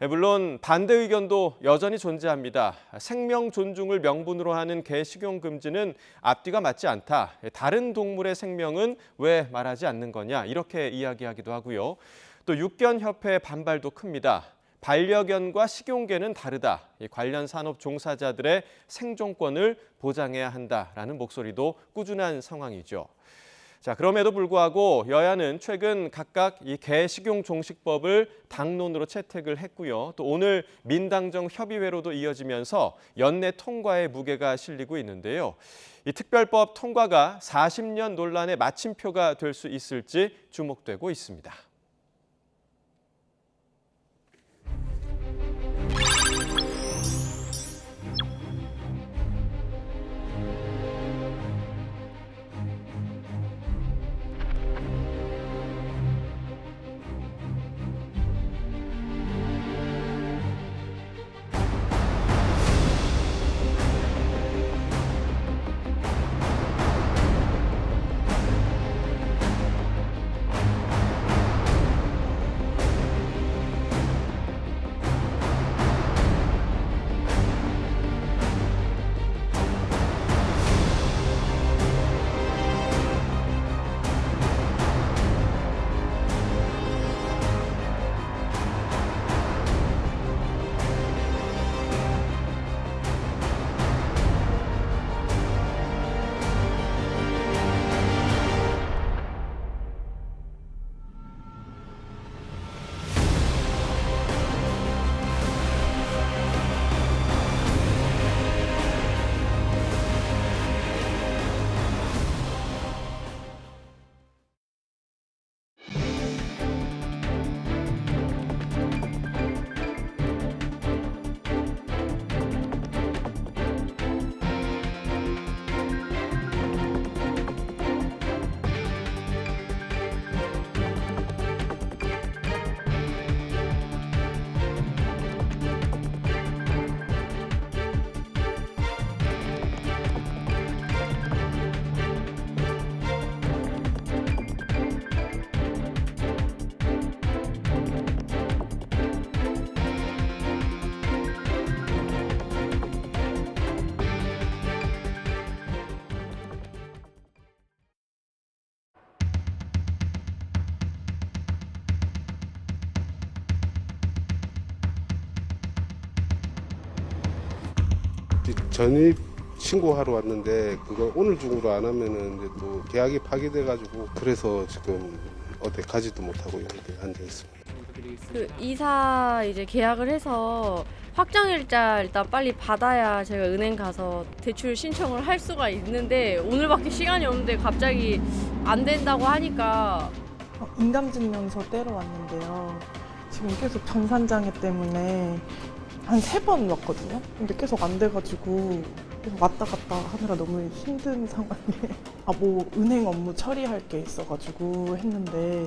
물론 반대 의견도 여전히 존재합니다. 생명 존중을 명분으로 하는 개 식용 금지는 앞뒤가 맞지 않다. 다른 동물의 생명은 왜 말하지 않는 거냐 이렇게 이야기하기도 하고요. 또 육견협회 반발도 큽니다. 반려견과 식용개는 다르다. 관련 산업 종사자들의 생존권을 보장해야 한다라는 목소리도 꾸준한 상황이죠. 자, 그럼에도 불구하고 여야는 최근 각각 이 개 식용 종식법을 당론으로 채택을 했고요. 또 오늘 민당정 협의회로도 이어지면서 연내 통과의 무게가 실리고 있는데요. 이 특별법 통과가 40년 논란의 마침표가 될 수 있을지 주목되고 있습니다. 전입 신고하러 왔는데 그걸 오늘 중으로 안 하면은 이제 또 계약이 파기돼가지고 그래서 지금 어디 가지도 못하고 여기 앉아 있습니다. 그 이사 이제 계약을 해서 확정일자 일단 빨리 받아야 제가 은행 가서 대출 신청을 할 수가 있는데 오늘밖에 시간이 없는데 갑자기 안 된다고 하니까 인감증명서 떼러 왔는데요. 지금 계속 정산장애 때문에 한 3번 왔거든요. 근데 계속 안 돼가지고 계속 왔다 갔다 하느라 너무 힘든 상황이에요. 뭐 은행 업무 처리할 게 있어가지고 했는데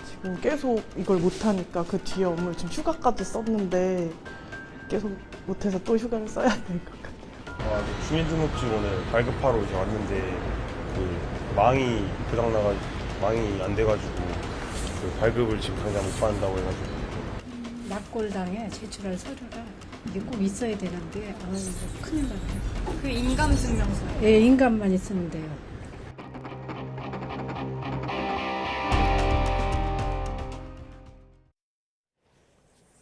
지금 계속 이걸 못하니까 그 뒤에 업무를 지금 휴가까지 썼는데 계속 못해서 또 휴가를 써야 될 것 같아요. 주민등록증 오늘 발급하러 이제 왔는데 그 망이 고장나가지고 망이 안 돼가지고 그 발급을 지금 당장 못 받는다고 해가지고 납골당에 제출할 서류가 이게 꼭 있어야 되는데 큰일 났네. 그 인감증명서요? 예, 인감만 있으면 돼요.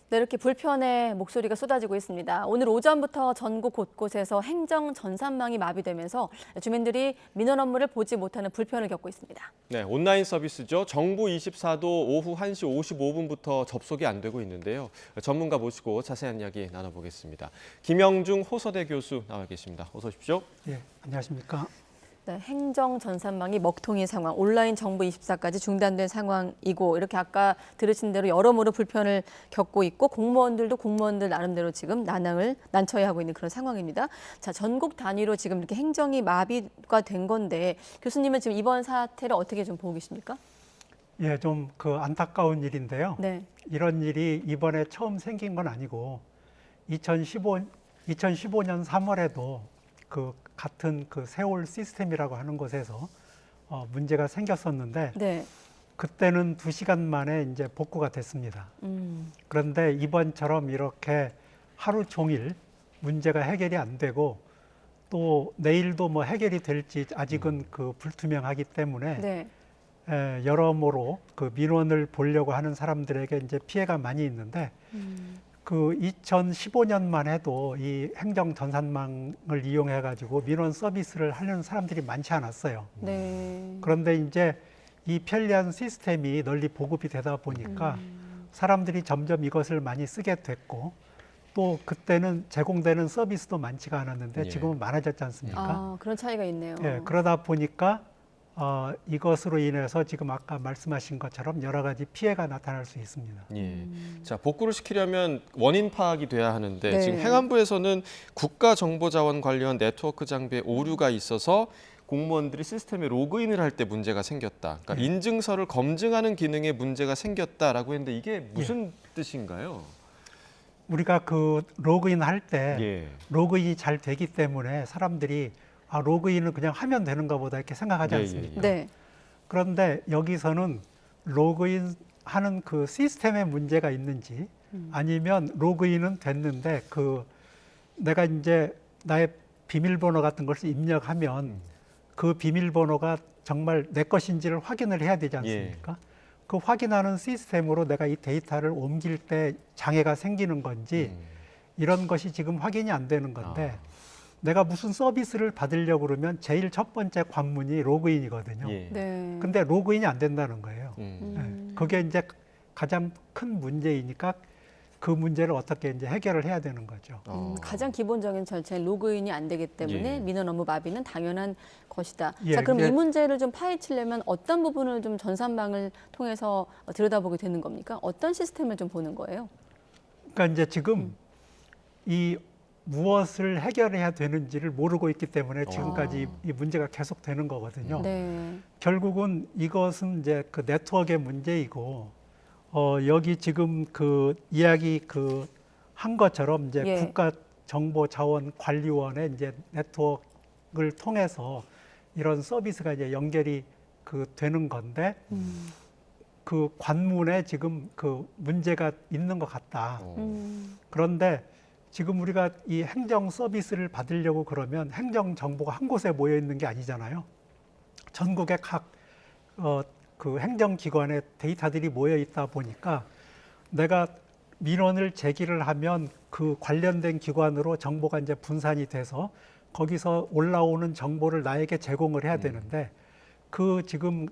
네, 이렇게 불편의 목소리가 쏟아지고 있습니다. 오늘 오전부터 전국 곳곳에서 행정 전산망이 마비되면서 주민들이 민원 업무를 보지 못하는 불편을 겪고 있습니다. 네, 온라인 서비스죠. 정부24도 오후 1시 55분부터 접속이 안 되고 있는데요. 전문가 모시고 자세한 이야기 나눠보겠습니다. 김영중 호서대 교수 나와 계십니다. 어서 오십시오. 네, 안녕하십니까. 네, 행정 전산망이 먹통인 상황, 온라인 정부24까지 중단된 상황이고 이렇게 아까 들으신 대로 여러모로 불편을 겪고 있고 공무원들도 공무원들 나름대로 지금 난처해 하고 있는 그런 상황입니다. 자, 전국 단위로 지금 이렇게 행정이 마비가 된 건데 교수님은 지금 이번 사태를 어떻게 좀 보고 계십니까? 예, 좀 그 안타까운 일인데요. 네. 이런 일이 이번에 처음 생긴 건 아니고 2015년 3월에도 그 같은 그 세월 시스템이라고 하는 곳에서 문제가 생겼었는데 네. 그때는 2시간 만에 이제 복구가 됐습니다. 그런데 이번처럼 이렇게 하루 종일 문제가 해결이 안 되고 또 내일도 뭐 해결이 될지 아직은 그 불투명하기 때문에 네. 여러모로 그 민원을 보려고 하는 사람들에게 이제 피해가 많이 있는데 그 2015년만 해도 이 행정 전산망을 이용해 가지고 민원 서비스를 하려는 사람들이 많지 않았어요. 네. 그런데 이제 이 편리한 시스템이 널리 보급이 되다 보니까 사람들이 점점 이것을 많이 쓰게 됐고 또 그때는 제공되는 서비스도 많지가 않았는데 예. 지금은 많아졌지 않습니까? 아, 그런 차이가 있네요. 예, 그러다 보니까 이것으로 인해서 지금 아까 말씀하신 것처럼 여러 가지 피해가 나타날 수 있습니다. 예. 자, 복구를 시키려면 원인 파악이 돼야 하는데 네. 지금 행안부에서는 국가정보자원 관련 네트워크 장비에 오류가 있어서 공무원들이 시스템에 로그인을 할 때 문제가 생겼다. 그러니까 인증서를 검증하는 기능에 문제가 생겼다라고 했는데 이게 무슨 뜻인가요? 우리가 그 로그인 할 때 로그인이 잘 되기 때문에 사람들이 로그인은 그냥 하면 되는가 보다 이렇게 생각하지 않습니까? 네. 그런데 여기서는 로그인 하는 그 시스템에 문제가 있는지 아니면 로그인은 됐는데 그 내가 이제 나의 비밀번호 같은 것을 입력하면 그 비밀번호가 정말 내 것인지를 확인을 해야 되지 않습니까? 그 확인하는 시스템으로 내가 이 데이터를 옮길 때 장애가 생기는 건지 이런 것이 지금 확인이 안 되는 건데 내가 무슨 서비스를 받으려고 그러면 제일 첫 번째 관문이 로그인이거든요. 네. 근데 로그인이 안 된다는 거예요. 그게 이제 가장 큰 문제이니까 그 문제를 어떻게 이제 해결을 해야 되는 거죠. 가장 기본적인 절차인 로그인이 안 되기 때문에 민원 업무 마비는 당연한 것이다. 예, 자, 그럼 예. 이 문제를 좀 파헤치려면 어떤 부분을 좀 전산망을 통해서 들여다보게 되는 겁니까? 어떤 시스템을 좀 보는 거예요? 그러니까 이제 지금 이 무엇을 해결해야 되는지를 모르고 있기 때문에 지금까지 이 문제가 계속 되는 거거든요. 네. 결국은 이것은 이제 그 네트워크의 문제이고 여기 지금 그 이야기 그 한 것처럼 이제 국가정보자원관리원의 이제 네트워크를 통해서 이런 서비스가 이제 연결이 그 되는 건데 그 관문에 지금 그 문제가 있는 것 같다. 그런데 지금 우리가 이 행정 서비스를 받으려고 그러면 행정 정보가 한 곳에 모여 있는 게 아니잖아요. 전국의 각 그 행정기관의 데이터들이 모여 있다 보니까 내가 민원을 제기를 하면 그 관련된 기관으로 정보가 이제 분산이 돼서 거기서 올라오는 정보를 나에게 제공을 해야 되는데 그 지금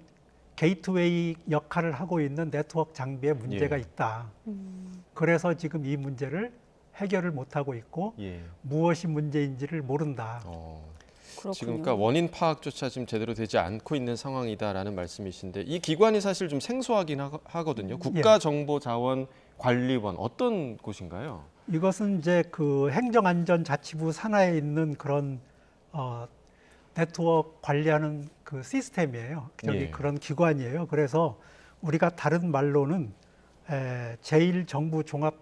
게이트웨이 역할을 하고 있는 네트워크 장비에 문제가 있다. 그래서 지금 이 문제를 해결을 못하고 있고 무엇이 문제인지를 모른다. 지금 그러니까 원인 파악조차 지금 제대로 되지 않고 있는 상황이다라는 말씀이신데 이 기관이 사실 좀 생소하긴 하거든요. 국가정보자원관리원 어떤 곳인가요? 이것은 이제 그 행정안전자치부 산하에 있는 그런 네트워크 관리하는 그 시스템이에요. 저기 그런 기관이에요. 그래서 우리가 다른 말로는 제1정부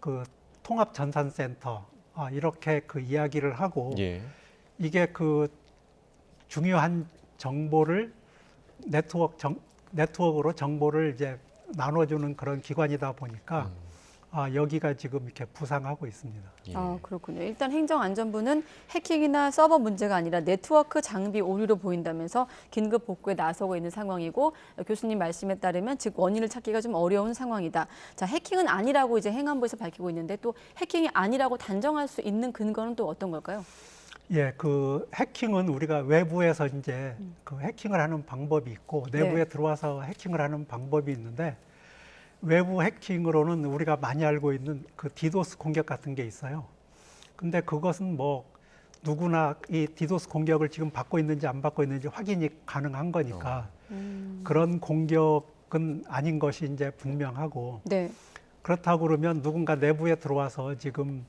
그 통합전산센터 이렇게 그 이야기를 하고 이게 그 중요한 정보를 네트워크로 정보를 이제 나눠주는 그런 기관이다 보니까 여기가 지금 이렇게 부상하고 있습니다. 아, 그렇군요. 일단 행정안전부는 해킹이나 서버 문제가 아니라 네트워크 장비 오류로 보인다면서 긴급 복구에 나서고 있는 상황이고, 교수님 말씀에 따르면 즉 원인을 찾기가 좀 어려운 상황이다. 자, 해킹은 아니라고 이제 행안부에서 밝히고 있는데 또 해킹이 아니라고 단정할 수 있는 근거는 또 어떤 걸까요? 예, 그 해킹은 우리가 외부에서 이제 그 해킹을 하는 방법이 있고 내부에 들어와서 해킹을 하는 방법이 있는데, 외부 해킹으로는 우리가 많이 알고 있는 그 디도스 공격 같은 게 있어요. 근데 그것은 뭐 누구나 이 디도스 공격을 지금 받고 있는지 안 받고 있는지 확인이 가능한 거니까 그런 공격은 아닌 것이 이제 분명하고, 그렇다고 그러면 누군가 내부에 들어와서 지금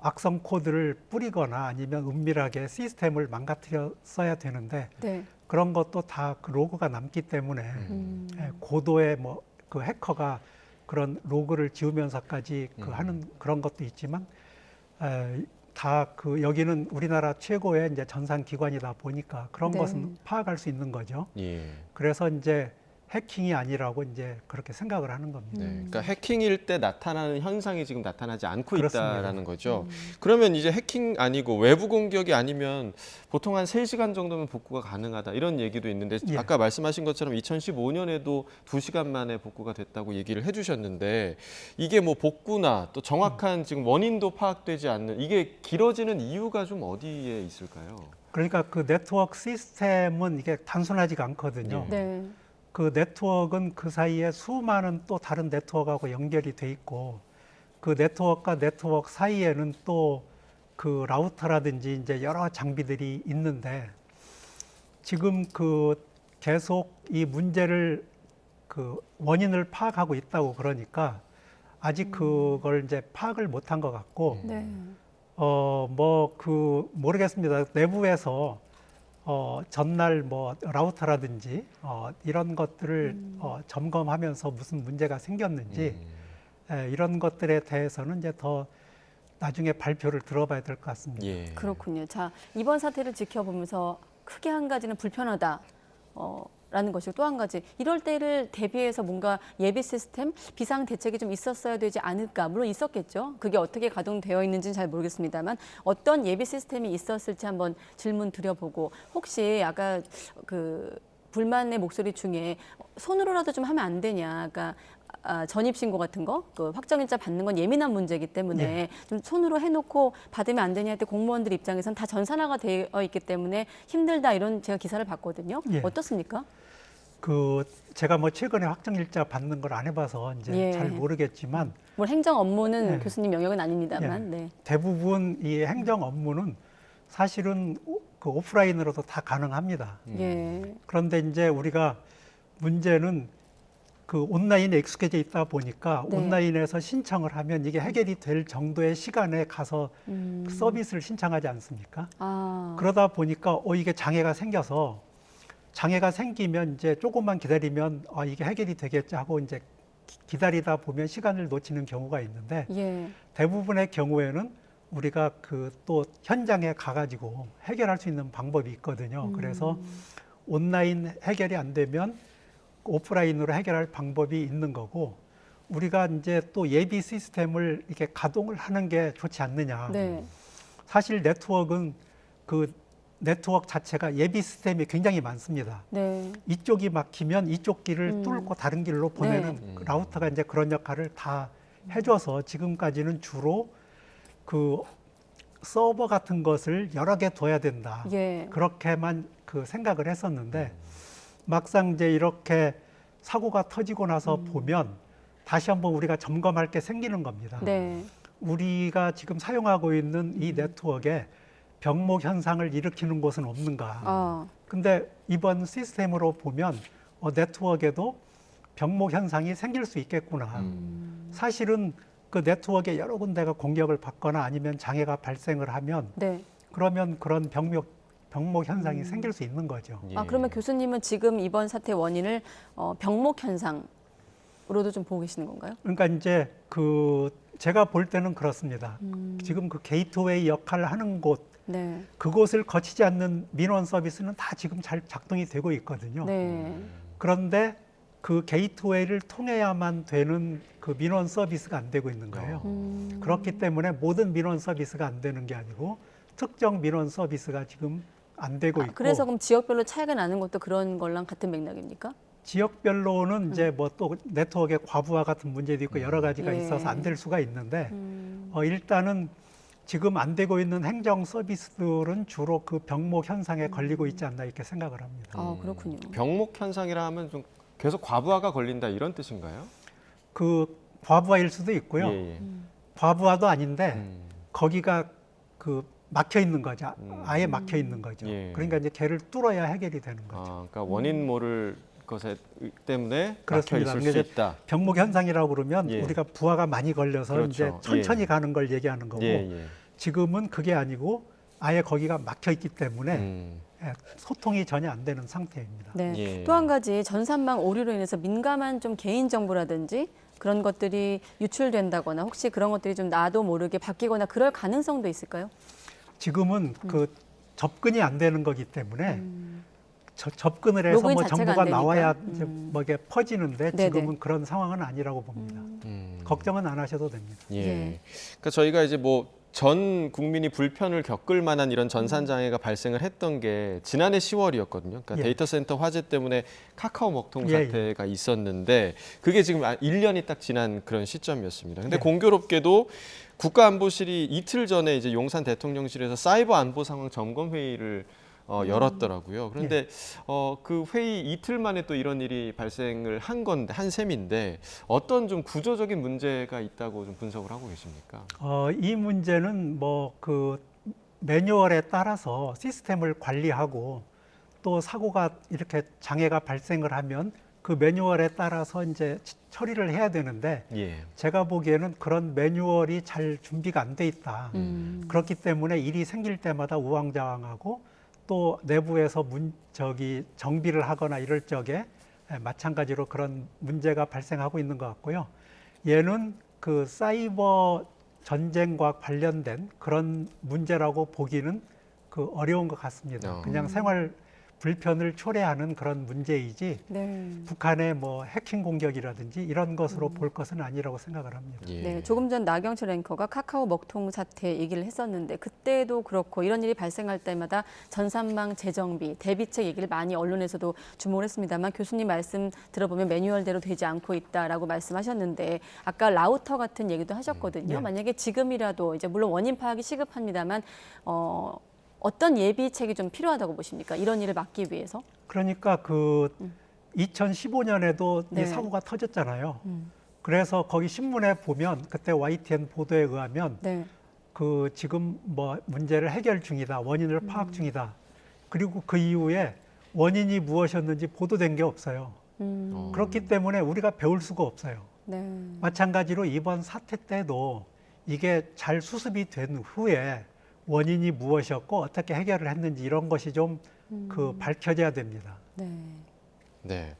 악성 코드를 뿌리거나 아니면 은밀하게 시스템을 망가뜨렸어야 되는데 그런 것도 다 그 로그가 남기 때문에 고도의 뭐 그 해커가 그런 로그를 지우면서까지 그 하는 그런 것도 있지만 다 그 여기는 우리나라 최고의 이제 전산 기관이다 보니까 그런 것은 파악할 수 있는 거죠. 그래서 이제 해킹이 아니라고 이제 그렇게 생각을 하는 겁니다. 그러니까 해킹일 때 나타나는 현상이 지금 나타나지 않고 그렇습니다. 있다라는 거죠. 그러면 이제 해킹 아니고 외부 공격이 아니면 보통 한 3시간 정도면 복구가 가능하다 이런 얘기도 있는데, 아까 말씀하신 것처럼 2015년에도 2시간 만에 복구가 됐다고 얘기를 해주셨는데, 이게 뭐 복구나 또 정확한 지금 원인도 파악되지 않는, 이게 길어지는 이유가 좀 어디에 있을까요? 그러니까 그 네트워크 시스템은 이게 단순하지가 않거든요. 그 네트워크는 그 사이에 수많은 또 다른 네트워크하고 연결이 돼 있고, 그 네트워크와 네트워크 사이에는 또 그 라우터라든지 이제 여러 장비들이 있는데, 지금 그 계속 이 문제를 그 원인을 파악하고 있다고 그러니까 아직 그걸 이제 파악을 못한 것 같고, 뭐 그 모르겠습니다. 내부에서 전날 뭐 라우터라든지 이런 것들을 점검하면서 무슨 문제가 생겼는지 이런 것들에 대해서는 이제 더 나중에 발표를 들어봐야 될 것 같습니다. 그렇군요. 자, 이번 사태를 지켜보면서 크게 한 가지는 불편하다. 라는 것이고, 또 한 가지, 이럴 때를 대비해서 뭔가 예비 시스템, 비상 대책이 좀 있었어야 되지 않을까. 물론 있었겠죠. 그게 어떻게 가동되어 있는지는 잘 모르겠습니다만 어떤 예비 시스템이 있었을지 한번 질문 드려보고, 혹시 아까 그 불만의 목소리 중에 손으로라도 좀 하면 안 되냐, 그러니까 전입신고 같은 거, 그 확정일자 받는 건 예민한 문제이기 때문에 좀 손으로 해놓고 받으면 안 되냐 할 때 공무원들 입장에선 다 전산화가 되어 있기 때문에 힘들다, 이런 제가 기사를 봤거든요. 어떻습니까? 그 제가 뭐 최근에 확정일자 받는 걸 안 해봐서 이제 잘 모르겠지만, 뭐 행정 업무는 교수님 영역은 아닙니다만, 대부분 이 행정 업무는 사실은 그 오프라인으로도 다 가능합니다. 그런데 이제 우리가 문제는 그 온라인에 익숙해져 있다 보니까 온라인에서 신청을 하면 이게 해결이 될 정도의 시간에 가서 그 서비스를 신청하지 않습니까? 그러다 보니까 이게 장애가 생겨서, 장애가 생기면 이제 조금만 기다리면 이게 해결이 되겠지 하고 이제 기다리다 보면 시간을 놓치는 경우가 있는데, 대부분의 경우에는 우리가 그 또 현장에 가가지고 해결할 수 있는 방법이 있거든요. 그래서 온라인 해결이 안 되면 오프라인으로 해결할 방법이 있는 거고, 우리가 이제 또 예비 시스템을 이렇게 가동을 하는 게 좋지 않느냐. 사실 네트워크는 그 네트워크 자체가 예비 시스템이 굉장히 많습니다. 이쪽이 막히면 이쪽 길을 뚫고 다른 길로 보내는 그 라우터가 이제 그런 역할을 다 해줘서 지금까지는 주로 그 서버 같은 것을 여러 개 둬야 된다. 그렇게만 그 생각을 했었는데, 막상 이제 이렇게 사고가 터지고 나서 보면 다시 한번 우리가 점검할 게 생기는 겁니다. 우리가 지금 사용하고 있는 이 네트워크에 병목 현상을 일으키는 곳은 없는가. 근데 이번 시스템으로 보면 네트워크에도 병목 현상이 생길 수 있겠구나. 사실은 그 네트워크에 여러 군데가 공격을 받거나 아니면 장애가 발생을 하면 그러면 그런 병목 현상이 생길 수 있는 거죠. 그러면 교수님은 지금 이번 사태 원인을 병목 현상으로도 좀 보고 계시는 건가요? 그러니까 이제 그 제가 볼 때는 그렇습니다. 지금 그 게이트웨이 역할을 하는 곳, 네. 그곳을 거치지 않는 민원 서비스는 다 지금 잘 작동이 되고 있거든요. 네. 그런데 그 게이트웨이를 통해야만 되는 그 민원 서비스가 안 되고 있는 거예요. 그렇기 때문에 모든 민원 서비스가 안 되는 게 아니고 특정 민원 서비스가 지금 안 되고 있고. 그래서 그럼 지역별로 차이가 나는 것도 그런 걸랑 같은 맥락입니까? 지역별로는 이제 뭐 또 네트워크의 과부하 같은 문제도 있고 여러 가지가 예. 있어서 안 될 수가 있는데 일단은 지금 안 되고 있는 행정 서비스들은 주로 그 병목 현상에 걸리고 있지 않나 이렇게 생각을 합니다. 아, 그렇군요. 병목 현상이라 하면 좀 계속 과부하가 걸린다 이런 뜻인가요? 그 과부하일 수도 있고요. 예, 예. 과부하도 아닌데 거기가 그 막혀 있는 거죠. 아예 막혀 있는 거죠. 예. 그러니까 이제 걔를 뚫어야 해결이 되는 거죠. 그러니까 원인 모를 것에 때문에 막혀 그렇습니다. 있을 수 있다. 병목 현상이라고 그러면 예. 우리가 부하가 많이 걸려서 그렇죠. 이제 천천히 예. 가는 걸 얘기하는 거고 예. 지금은 그게 아니고 아예 거기가 막혀 있기 때문에 소통이 전혀 안 되는 상태입니다. 네. 예. 또 한 가지 전산망 오류로 인해서 민감한 좀 개인 정보라든지 그런 것들이 유출된다거나 혹시 그런 것들이 좀 나도 모르게 바뀌거나 그럴 가능성도 있을까요? 지금은 그 접근이 안 되는 거기 때문에 접근을 해서 로그인 뭐 자체가 정보가 안 되니까. 나와야 이제 뭐 이게 퍼지는데 네네. 지금은 그런 상황은 아니라고 봅니다. 걱정은 안 하셔도 됩니다. 예. 그러니까 저희가 이제 뭐 전 국민이 불편을 겪을 만한 이런 전산 장애가 발생을 했던 게 지난해 10월이었거든요. 그러니까 예. 데이터 센터 화재 때문에 카카오 먹통 예, 예. 사태가 있었는데 그게 지금 1년이 딱 지난 그런 시점이었습니다. 근데 예. 공교롭게도 국가안보실이 이틀 전에 이제 용산 대통령실에서 사이버 안보 상황 점검 회의를 열었더라고요. 그런데 그 회의 이틀 만에 또 이런 일이 발생을 한 셈인데 어떤 좀 구조적인 문제가 있다고 좀 분석을 하고 계십니까? 이 문제는 뭐 그 매뉴얼에 따라서 시스템을 관리하고 또 사고가 이렇게 장애가 발생을 하면 그 매뉴얼에 따라서 이제 처리를 해야 되는데 예. 제가 보기에는 그런 매뉴얼이 잘 준비가 안 돼 있다. 그렇기 때문에 일이 생길 때마다 우왕좌왕하고 또 내부에서 정비를 하거나 이럴 적에 마찬가지로 그런 문제가 발생하고 있는 것 같고요. 얘는 그 사이버 전쟁과 관련된 그런 문제라고 보기는 그 어려운 것 같습니다. 그냥 생활 불편을 초래하는 그런 문제이지 네. 북한의 뭐 해킹 공격이라든지 이런 것으로 볼 것은 아니라고 생각을 합니다. 네, 조금 전 나경철 앵커가 카카오 먹통 사태 얘기를 했었는데 그때도 그렇고 이런 일이 발생할 때마다 전산망 재정비, 대비책 얘기를 많이 언론에서도 주목을 했습니다만 교수님 말씀 들어보면 매뉴얼대로 되지 않고 있다라고 말씀하셨는데 아까 라우터 같은 얘기도 하셨거든요. 네. 만약에 지금이라도 이제 물론 원인 파악이 시급합니다만 어떤 예비책이 좀 필요하다고 보십니까? 이런 일을 막기 위해서? 그러니까 그 2015년에도 네. 이 사고가 터졌잖아요. 그래서 거기 신문에 보면 그때 YTN 보도에 의하면 네. 그 지금 뭐 문제를 해결 중이다, 원인을 파악 중이다. 그리고 그 이후에 원인이 무엇이었는지 보도된 게 없어요. 그렇기 때문에 우리가 배울 수가 없어요. 네. 마찬가지로 이번 사태 때도 이게 잘 수습이 된 후에 원인이 무엇이었고 어떻게 해결을 했는지 이런 것이 좀 그 밝혀져야 됩니다. 네. 네.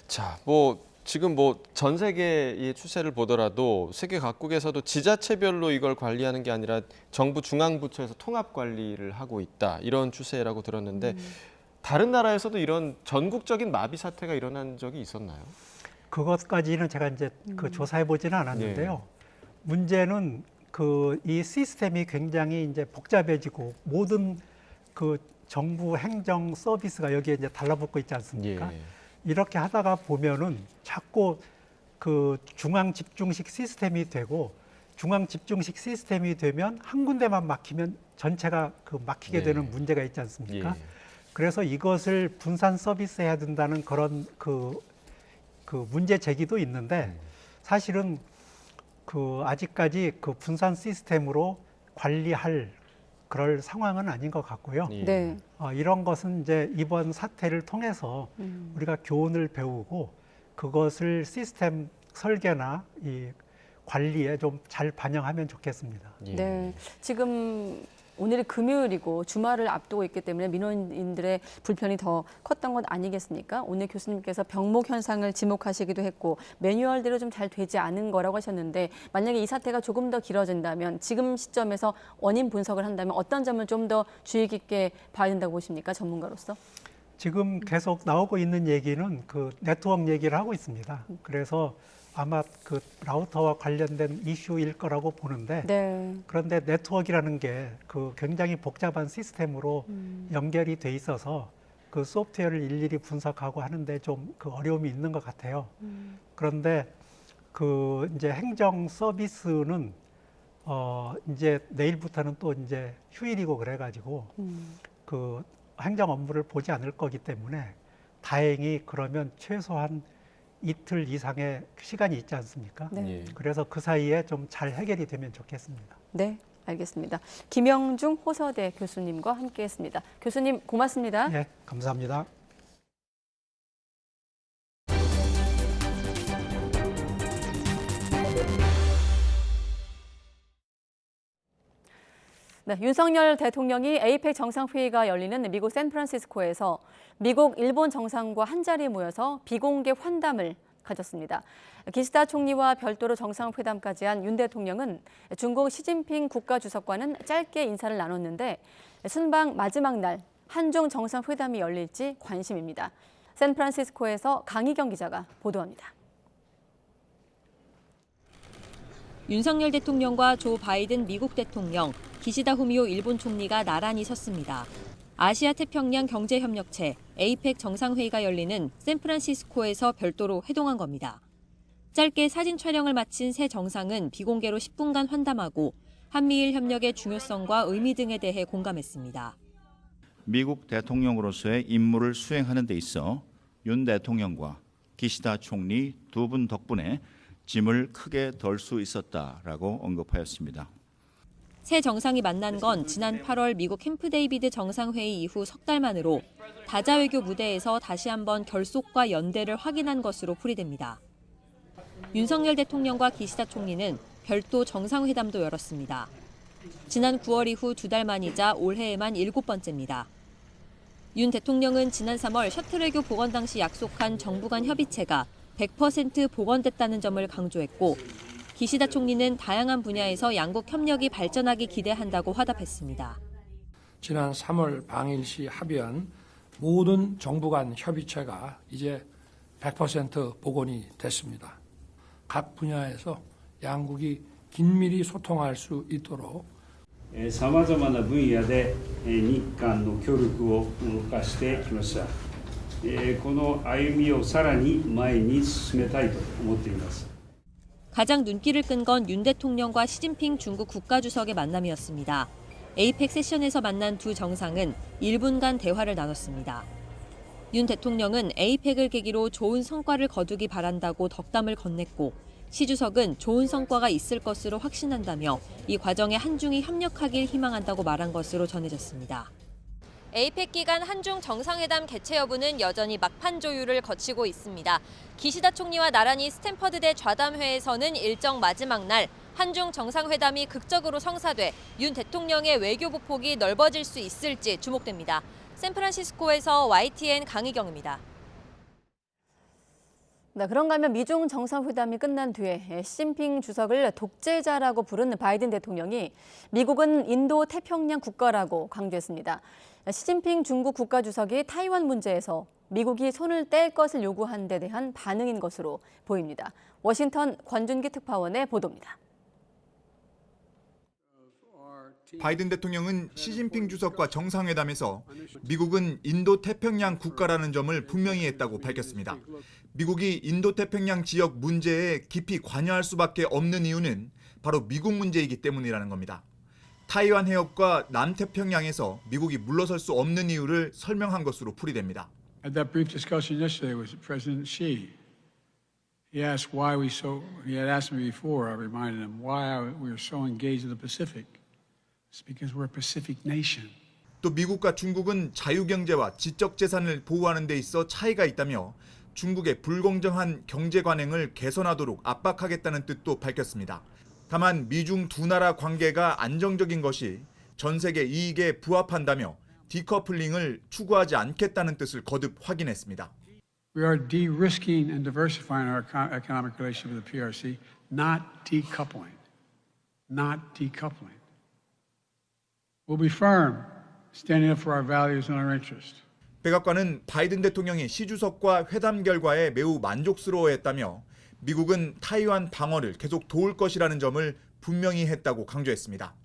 자, 뭐 지금 뭐 전 세계의 추세를 보더라도 세계 각국에서도 지자체별로 이걸 관리하는 게 아니라 정부 중앙부처에서 통합 관리를 하고 있다. 이런 추세라고 들었는데 다른 나라에서도 이런 전국적인 마비 사태가 일어난 적이 있었나요? 그것까지는 제가 이제 그 조사해 보지는 않았는데요. 문제는 그 이 시스템이 굉장히 이제 복잡해지고 모든 그 정부 행정 서비스가 여기에 이제 달라붙고 있지 않습니까? 이렇게 하다가 보면은 자꾸 그 중앙 집중식 시스템이 되고 중앙 집중식 시스템이 되면 한 군데만 막히면 전체가 그 막히게 되는 문제가 있지 않습니까? 그래서 이것을 분산 서비스해야 된다는 그런 그 문제 제기도 있는데 사실은 그 아직까지 그 분산 시스템으로 관리할 그럴 상황은 아닌 것 같고요. 네. 이런 것은 이제 이번 사태를 통해서 우리가 교훈을 배우고 그것을 시스템 설계나 이 관리에 좀 잘 반영하면 좋겠습니다. 네. 지금 오늘이 금요일이고 주말을 앞두고 있기 때문에 민원인들의 불편이 더 컸던 건 아니겠습니까? 오늘 교수님께서 병목 현상을 지목하시기도 했고 매뉴얼대로 좀 잘 되지 않은 거라고 하셨는데 만약에 이 사태가 조금 더 길어진다면 지금 시점에서 원인 분석을 한다면 어떤 점을 좀 더 주의 깊게 봐야 된다고 보십니까? 전문가로서? 지금 계속 나오고 있는 얘기는 그 네트워크 얘기를 하고 있습니다. 그래서 아마 그 라우터와 관련된 이슈일 거라고 보는데 네. 그런데 네트워크라는 게 그 굉장히 복잡한 시스템으로 연결이 돼 있어서 그 소프트웨어를 일일이 분석하고 하는데 좀 그 어려움이 있는 것 같아요. 그런데 그 이제 행정 서비스는 이제 내일부터는 또 이제 휴일이고 그래가지고 그 행정 업무를 보지 않을 거기 때문에 다행히 그러면 최소한 이틀 이상의 시간이 있지 않습니까? 네. 그래서 그 사이에 좀 잘 해결이 되면 좋겠습니다. 네, 알겠습니다. 김영중 호서대 교수님과 함께했습니다. 교수님 고맙습니다. 네, 감사합니다. 네, 윤석열 대통령이 에이펙 정상회의가 열리는 미국 샌프란시스코에서 미국, 일본 정상과 한자리에 모여서 비공개 환담을 가졌습니다. 기시다 총리와 별도로 정상회담까지 한 윤 대통령은 중국 시진핑 국가주석과는 짧게 인사를 나눴는데 순방 마지막 날 한중 정상회담이 열릴지 관심입니다. 샌프란시스코에서 강희경 기자가 보도합니다. 윤석열 대통령과 조 바이든 미국 대통령, 기시다 후미오 일본 총리가 나란히 섰습니다. 아시아 태평양 경제협력체 에이펙 정상회의가 열리는 샌프란시스코에서 별도로 회동한 겁니다. 짧게 사진 촬영을 마친 새 정상은 비공개로 10분간 환담하고 한미일 협력의 중요성과 의미 등에 대해 공감했습니다. 미국 대통령으로서의 임무를 수행하는 데 있어 윤 대통령과 기시다 총리 두 분 덕분에 짐을 크게 덜 수 있었다라고 언급하였습니다. 새 정상이 만난 건 지난 8월 미국 캠프 데이비드 정상회의 이후 석 달 만으로 다자 외교 무대에서 다시 한번 결속과 연대를 확인한 것으로 풀이됩니다. 윤석열 대통령과 기시다 총리는 별도 정상회담도 열었습니다. 지난 9월 이후 2달 만이자 올해에만 7번째입니다. 윤 대통령은 지난 3월 셔틀 외교 복원 당시 약속한 정부 간 협의체가 100% 복원됐다는 점을 강조했고 기시다 총리는 다양한 분야에서 양국 협력이 발전하기 기대한다고 화답했습니다. 지난 3월 방일시 합의한 모든 정부 간 협의체가 이제 100% 복원이 됐습니다. 각 분야에서 양국이 긴밀히 소통할 수 있도록 さまざまな分野で日韓の協力を動かしてきました。この歩みをさらに前に進めたいと思っています。 가장 눈길을 끈 건 윤 대통령과 시진핑 중국 국가주석의 만남이었습니다. 에이펙 세션에서 만난 두 정상은 1분간 대화를 나눴습니다. 윤 대통령은 에이펙을 계기로 좋은 성과를 거두기 바란다고 덕담을 건넸고 시 주석은 좋은 성과가 있을 것으로 확신한다며 이 과정에 한중이 협력하길 희망한다고 말한 것으로 전해졌습니다. 에이펙 기간 한중 정상회담 개최 여부는 여전히 막판 조율을 거치고 있습니다. 기시다 총리와 나란히 스탠퍼드대 좌담회에서는 일정 마지막 날 한중 정상회담이 극적으로 성사돼 윤 대통령의 외교 보폭이 넓어질 수 있을지 주목됩니다. 샌프란시스코에서 YTN 강희경입니다. 네, 그런가 하면 미중 정상회담이 끝난 뒤에 시진핑 주석을 독재자라고 부른 바이든 대통령이 미국은 인도 태평양 국가라고 강조했습니다. 시진핑 중국 국가주석이 타이완 문제에서 미국이 손을 뗄 것을 요구한 데 대한 반응인 것으로 보입니다. 워싱턴 권준기 특파원의 보도입니다. 바이든 대통령은 시진핑 주석과 정상회담에서 미국은 인도 태평양 국가라는 점을 분명히 했다고 밝혔습니다. 미국이 인도 태평양 지역 문제에 깊이 관여할 수밖에 없는 이유는 바로 미국 문제이기 때문이라는 겁니다. 타이완 해협과 남태평양에서 미국이 물러설 수 없는 이유를 설명한 것으로 풀이됩니다. At that brief discussion yesterday with President Xi, he asked why he had asked me before, I reminded him why we were so engaged in the Pacific. It's because we're a Pacific nation. 또 미국과 중국은 자유경제와 지적재산을 보호하는 데 있어 차이가 있다며 중국의 불공정한 경제 관행을 개선하도록 압박하겠다는 뜻도 밝혔습니다. 다만 미중 두 나라 관계가 안정적인 것이 전 세계 이익에 부합한다며 디커플링을 추구하지 않겠다는 뜻을 거듭 확인했습니다. We are de-risking and diversifying our economic relationship with the PRC, not decoupling. Not decoupling. We'll be firm, standing up for our values and our interests. 백악관은 바이든 대통령이 시 주석과 회담 결과에 매우 만족스러워했다며 미국은 타이완 방어를 계속 도울 것이라는 점을 분명히 했다고 강조했습니다.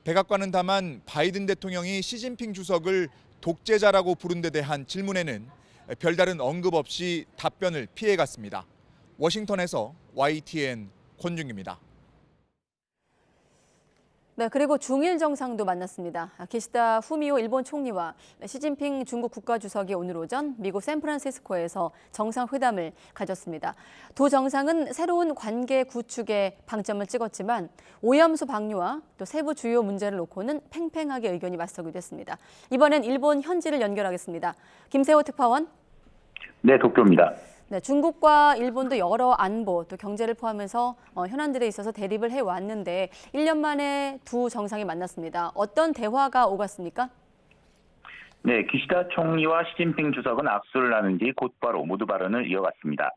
백악관은 다만 바이든 대통령이 시진핑 주석을 독재자라고 부른 데 대한 질문에는 별다른 언급 없이 답변을 피해갔습니다. 워싱턴에서 YTN 권중입니다. 네, 그리고 중일 정상도 만났습니다. 기시다 후미오 일본 총리와 시진핑 중국 국가주석이 오늘 오전 미국 샌프란시스코에서 정상회담을 가졌습니다. 두 정상은 새로운 관계 구축에 방점을 찍었지만 오염수 방류와 또 세부 주요 문제를 놓고는 팽팽하게 의견이 맞서기도 했습니다. 이번엔 일본 현지를 연결하겠습니다. 김세호 특파원. 네, 도쿄입니다. 네, 중국과 일본도 여러 안보 또 경제를 포함해서 현안들에 있어서 대립을 해왔는데 1년 만에 두 정상이 만났습니다. 어떤 대화가 오갔습니까? 네, 기시다 총리와 시진핑 주석은 악수를 나눈 뒤 곧바로 모두 발언을 이어갔습니다.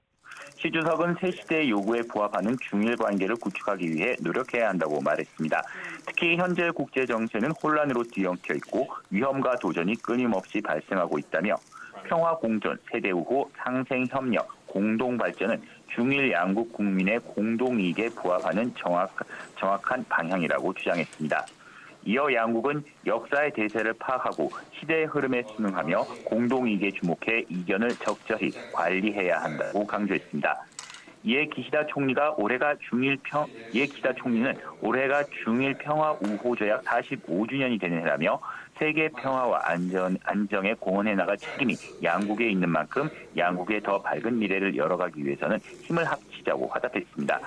시 주석은 새 시대의 요구에 부합하는 중일 관계를 구축하기 위해 노력해야 한다고 말했습니다. 특히 현재 국제 정세는 혼란으로 뒤엉켜 있고 위험과 도전이 끊임없이 발생하고 있다며 평화 공존, 세대 우호, 상생 협력, 공동 발전은 중일 양국 국민의 공동 이익에 부합하는 정확한 방향이라고 주장했습니다. 이어 양국은 역사의 대세를 파악하고 시대의 흐름에 순응하며 공동 이익에 주목해 이견을 적절히 관리해야 한다고 강조했습니다. 이에 기시다 총리는 올해가 중일 평화 우호 조약 45주년이 되는 해라며 세계 평화와 안정에 공헌해 나갈 책임이 양국에 있는 만큼 양국의 더 밝은 미래를 열어가기 위해서는 힘을 합치자고 화답했습니다.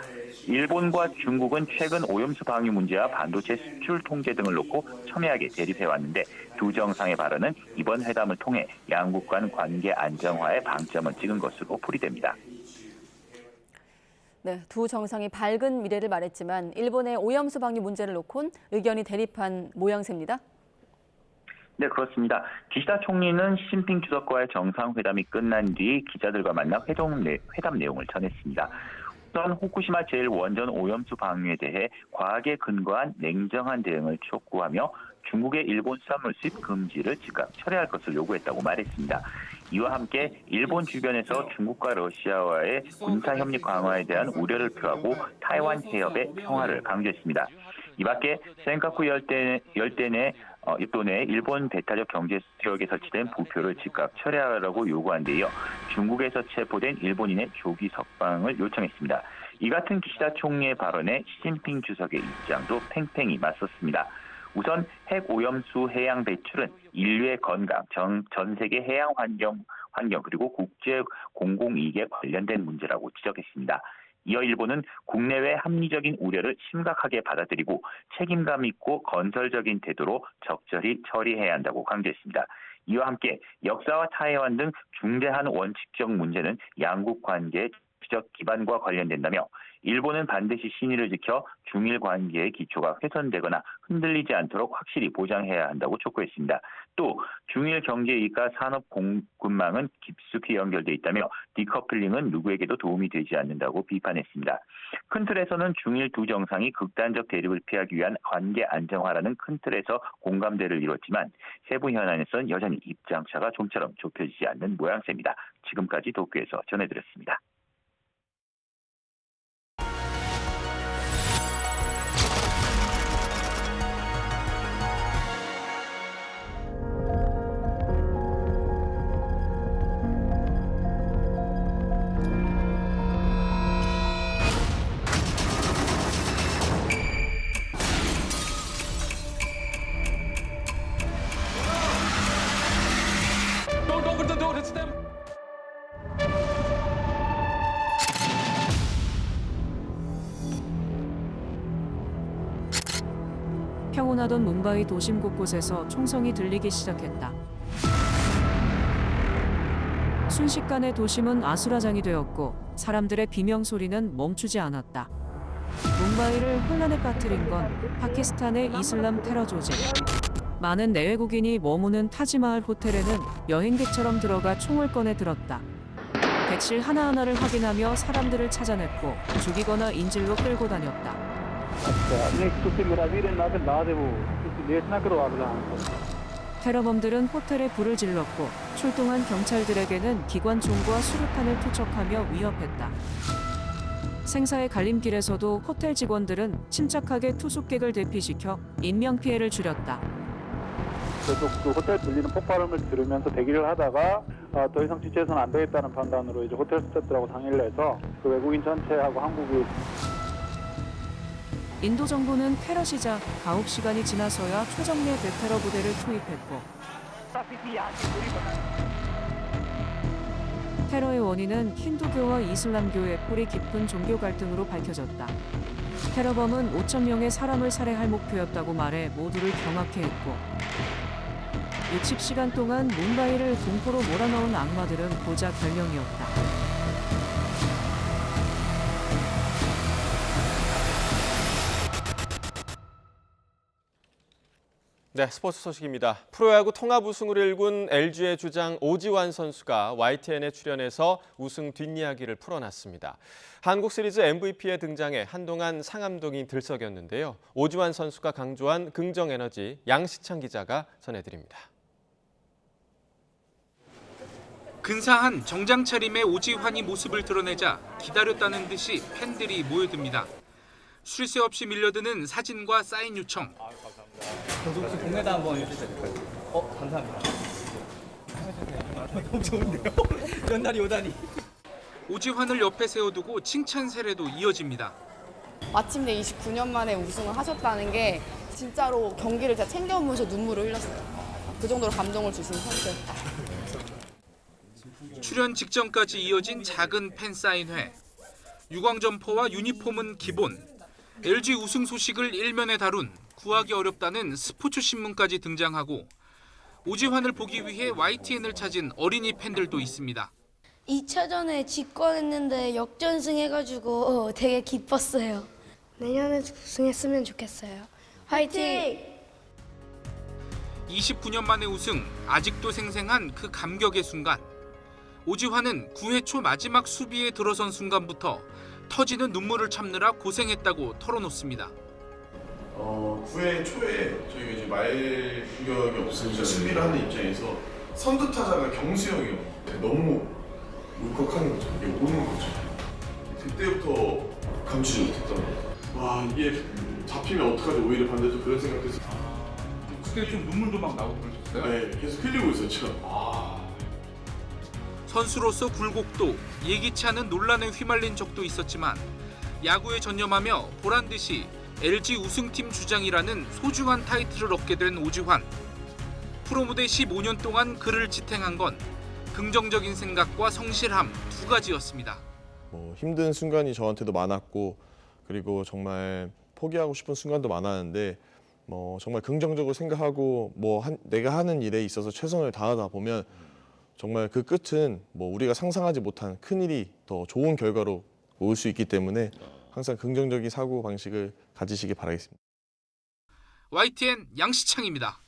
일본과 중국은 최근 오염수 방류 문제와 반도체 수출 통제 등을 놓고 첨예하게 대립해왔는데 두 정상의 발언은 이번 회담을 통해 양국 간 관계 안정화에 방점을 찍은 것으로 풀이됩니다. 네, 두 정상이 밝은 미래를 말했지만 일본의 오염수 방류 문제를 놓고는 의견이 대립한 모양새입니다. 네, 그렇습니다. 기시다 총리는 시진핑 주석과의 정상회담이 끝난 뒤 기자들과 만나 회담 내용을 전했습니다. 우선 후쿠시마 제1원전 오염수 방류에 대해 과학에 근거한 냉정한 대응을 촉구하며 중국의 일본 수산물 수입 금지를 즉각 철회할 것을 요구했다고 말했습니다. 이와 함께 일본 주변에서 중국과 러시아와의 군사협력 강화에 대한 우려를 표하고 타이완 해협의 평화를 강조했습니다. 이 밖에 센카쿠 열대 내 일본 배타적 경제 지역에 설치된 부표를 즉각 철회하라고 요구한 데 이어 중국에서 체포된 일본인의 조기 석방을 요청했습니다. 이 같은 기시다 총리의 발언에 시진핑 주석의 입장도 팽팽히 맞섰습니다. 우선 핵 오염수 해양 배출은 인류의 건강, 전 세계 해양 환경 그리고 국제 공공이익에 관련된 문제라고 지적했습니다. 이어 일본은 국내외 합리적인 우려를 심각하게 받아들이고 책임감 있고 건설적인 태도로 적절히 처리해야 한다고 강조했습니다. 이와 함께 역사와 타이완 등 중대한 원칙적 문제는 양국 관계의 정치적 기반과 관련된다며 일본은 반드시 신의를 지켜 중일 관계의 기초가 훼손되거나 흔들리지 않도록 확실히 보장해야 한다고 촉구했습니다. 또 중일 경제 이익과 산업 공급망은 깊숙이 연결돼 있다며 디커플링은 누구에게도 도움이 되지 않는다고 비판했습니다. 큰 틀에서는 중일 두 정상이 극단적 대립을 피하기 위한 관계 안정화라는 큰 틀에서 공감대를 이뤘지만 세부 현안에서는 여전히 입장차가 좀처럼 좁혀지지 않는 모양새입니다. 지금까지 도쿄에서 전해드렸습니다. 평온하던 뭄바이 도심 곳곳에서 총성이 들리기 시작했다. 순식간에 도심은 아수라장이 되었고 사람들의 비명소리는 멈추지 않았다. 뭄바이를 혼란에 빠뜨린 건 파키스탄의 이슬람 테러 조직 많은 내외국인이 머무는 타지마을 호텔에는 여행객처럼 들어가 총을 꺼내 들었다. 객실 하나하나를 확인하며 사람들을 찾아냈고 죽이거나 인질로 끌고 다녔다. 테러범들은 호텔에 불을 질렀고 출동한 경찰들에게는 기관총과 수류탄을 투척하며 위협했다. 생사의 갈림길에서도 호텔 직원들은 침착하게 투숙객을 대피시켜 인명피해를 줄였다. 계속 그 호텔 들리는 폭발음을 들으면서 대기를 하다가 더 이상 지체해서는 안 되겠다는 판단으로 이제 호텔 스태프들하고 상의를 해서 그 외국인 전체하고 한국이 인도 정부는 테러 시작 9시간이 지나서야 초정밀 대테러 부대를 투입했고 테러의 원인은 힌두교와 이슬람교의 뿌리 깊은 종교 갈등으로 밝혀졌다. 테러범은 5천 명의 사람을 살해할 목표였다고 말해 모두를 경악해 했고 60시간 동안 뭄바이를 공포로 몰아넣은 악마들은 고작 별명이었다. 네, 스포츠 소식입니다. 프로야구 통합 우승을 일군 LG의 주장 오지환 선수가 YTN에 출연해서 우승 뒷이야기를 풀어놨습니다. 한국 시리즈 MVP에 등장해 한동안 상암동이 들썩였는데요. 오지환 선수가 강조한 긍정 에너지 양시창 기자가 전해드립니다. 근사한 정장 차림의 오지환이 모습을 드러내자 기다렸다는 듯이 팬들이 모여듭니다. 쉴 새 없이 밀려드는 사진과 사인 요청. 저도 혹시 동네다 한번 해주세요. 감사합니다. 너무 좋은데요? 이런 날이 오다니. 오지환을 옆에 세워두고 칭찬 세례도 이어집니다. 마침내 29년 만에 우승을 하셨다는 게 진짜로 경기를 제가 챙겨오면서 눈물을 흘렸어요. 그 정도로 감동을 주신 선수였다. 출연 직전까지 이어진 작은 팬 사인회. 유광 점퍼와 유니폼은 기본. LG 우승 소식을 일면에 다룬 구하기 어렵다는 스포츠 신문까지 등장하고 오지환을 보기 위해 YTN을 찾은 어린이 팬들도 있습니다. 2차전에 직관했는데 역전승해가지고 되게 기뻤어요. 내년에 우승했으면 좋겠어요. 화이팅! 29년 만에 우승, 아직도 생생한 그 감격의 순간. 오지환은 9회 초 마지막 수비에 들어선 순간부터 터지는 눈물을 참느라 고생했다고 털어놓습니다. 9회 초에 저희가 이제 말 공격이 없으니까 수비를 하는 입장에서 선두 타자가 경수 형이요. 너무 울컥하는 거죠. 이게 오는 거죠. 그때부터 감추지 못했던 거예요. 와, 이게 잡히면 어떡하지? 오히려 반대로 그런 생각해서. 그때 좀 눈물도 막 나고 그러셨어요? 네, 계속 흘리고 있었죠. 선수로서 굴곡도 예기치 않은 논란에 휘말린 적도 있었지만 야구에 전념하며 보란듯이 LG 우승팀 주장이라는 소중한 타이틀을 얻게 된 오지환. 프로 무대 15년 동안 그를 지탱한 건 긍정적인 생각과 성실함 두 가지였습니다. 힘든 순간이 저한테도 많았고 그리고 정말 포기하고 싶은 순간도 많았는데 정말 긍정적으로 생각하고 내가 하는 일에 있어서 최선을 다하다 보면 정말 그 끝은 우리가 상상하지 못한 큰일이 더 좋은 결과로 올 수 있기 때문에 항상 긍정적인 사고 방식을 가지시기 바라겠습니다. YTN 양시창입니다.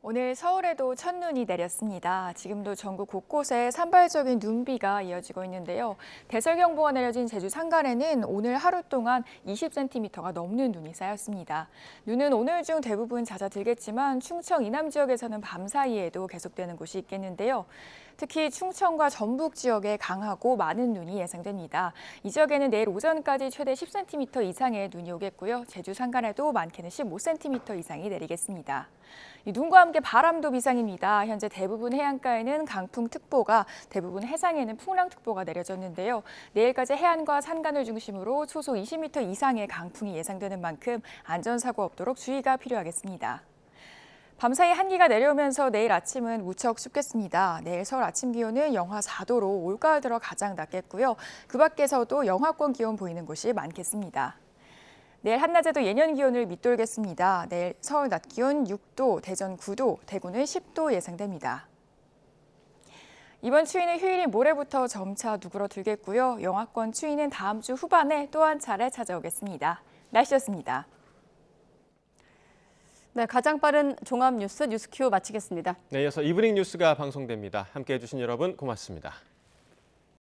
오늘 서울에도 첫눈이 내렸습니다. 지금도 전국 곳곳에 산발적인 눈비가 이어지고 있는데요. 대설경보가 내려진 제주 산간에는 오늘 하루 동안 20cm가 넘는 눈이 쌓였습니다. 눈은 오늘 중 대부분 잦아들겠지만 충청 이남 지역에서는 밤 사이에도 계속되는 곳이 있겠는데요. 특히 충청과 전북 지역에 강하고 많은 눈이 예상됩니다. 이 지역에는 내일 오전까지 최대 10cm 이상의 눈이 오겠고요. 제주 산간에도 많게는 15cm 이상이 내리겠습니다. 눈과 함께 바람도 비상입니다. 현재 대부분 해안가에는 강풍특보가, 대부분 해상에는 풍랑특보가 내려졌는데요. 내일까지 해안과 산간을 중심으로 초속 20m 이상의 강풍이 예상되는 만큼 안전사고 없도록 주의가 필요하겠습니다. 밤사이 한기가 내려오면서 내일 아침은 무척 춥겠습니다. 내일 서울 아침 기온은 영하 4도로 올가을 들어 가장 낮겠고요. 그 밖에서도 영하권 기온 보이는 곳이 많겠습니다. 내일 한낮에도 예년 기온을 밑돌겠습니다. 내일 서울 낮 기온 6도, 대전 9도, 대구는 10도 예상됩니다. 이번 추위는 휴일인 모레부터 점차 누그러들겠고요. 영하권 추위는 다음 주 후반에 또 한 차례 찾아오겠습니다. 날씨였습니다. 네, 가장 빠른 종합 뉴스 뉴스큐 마치겠습니다. 네, 이어서 이브닝 뉴스가 방송됩니다. 함께해 주신 여러분 고맙습니다.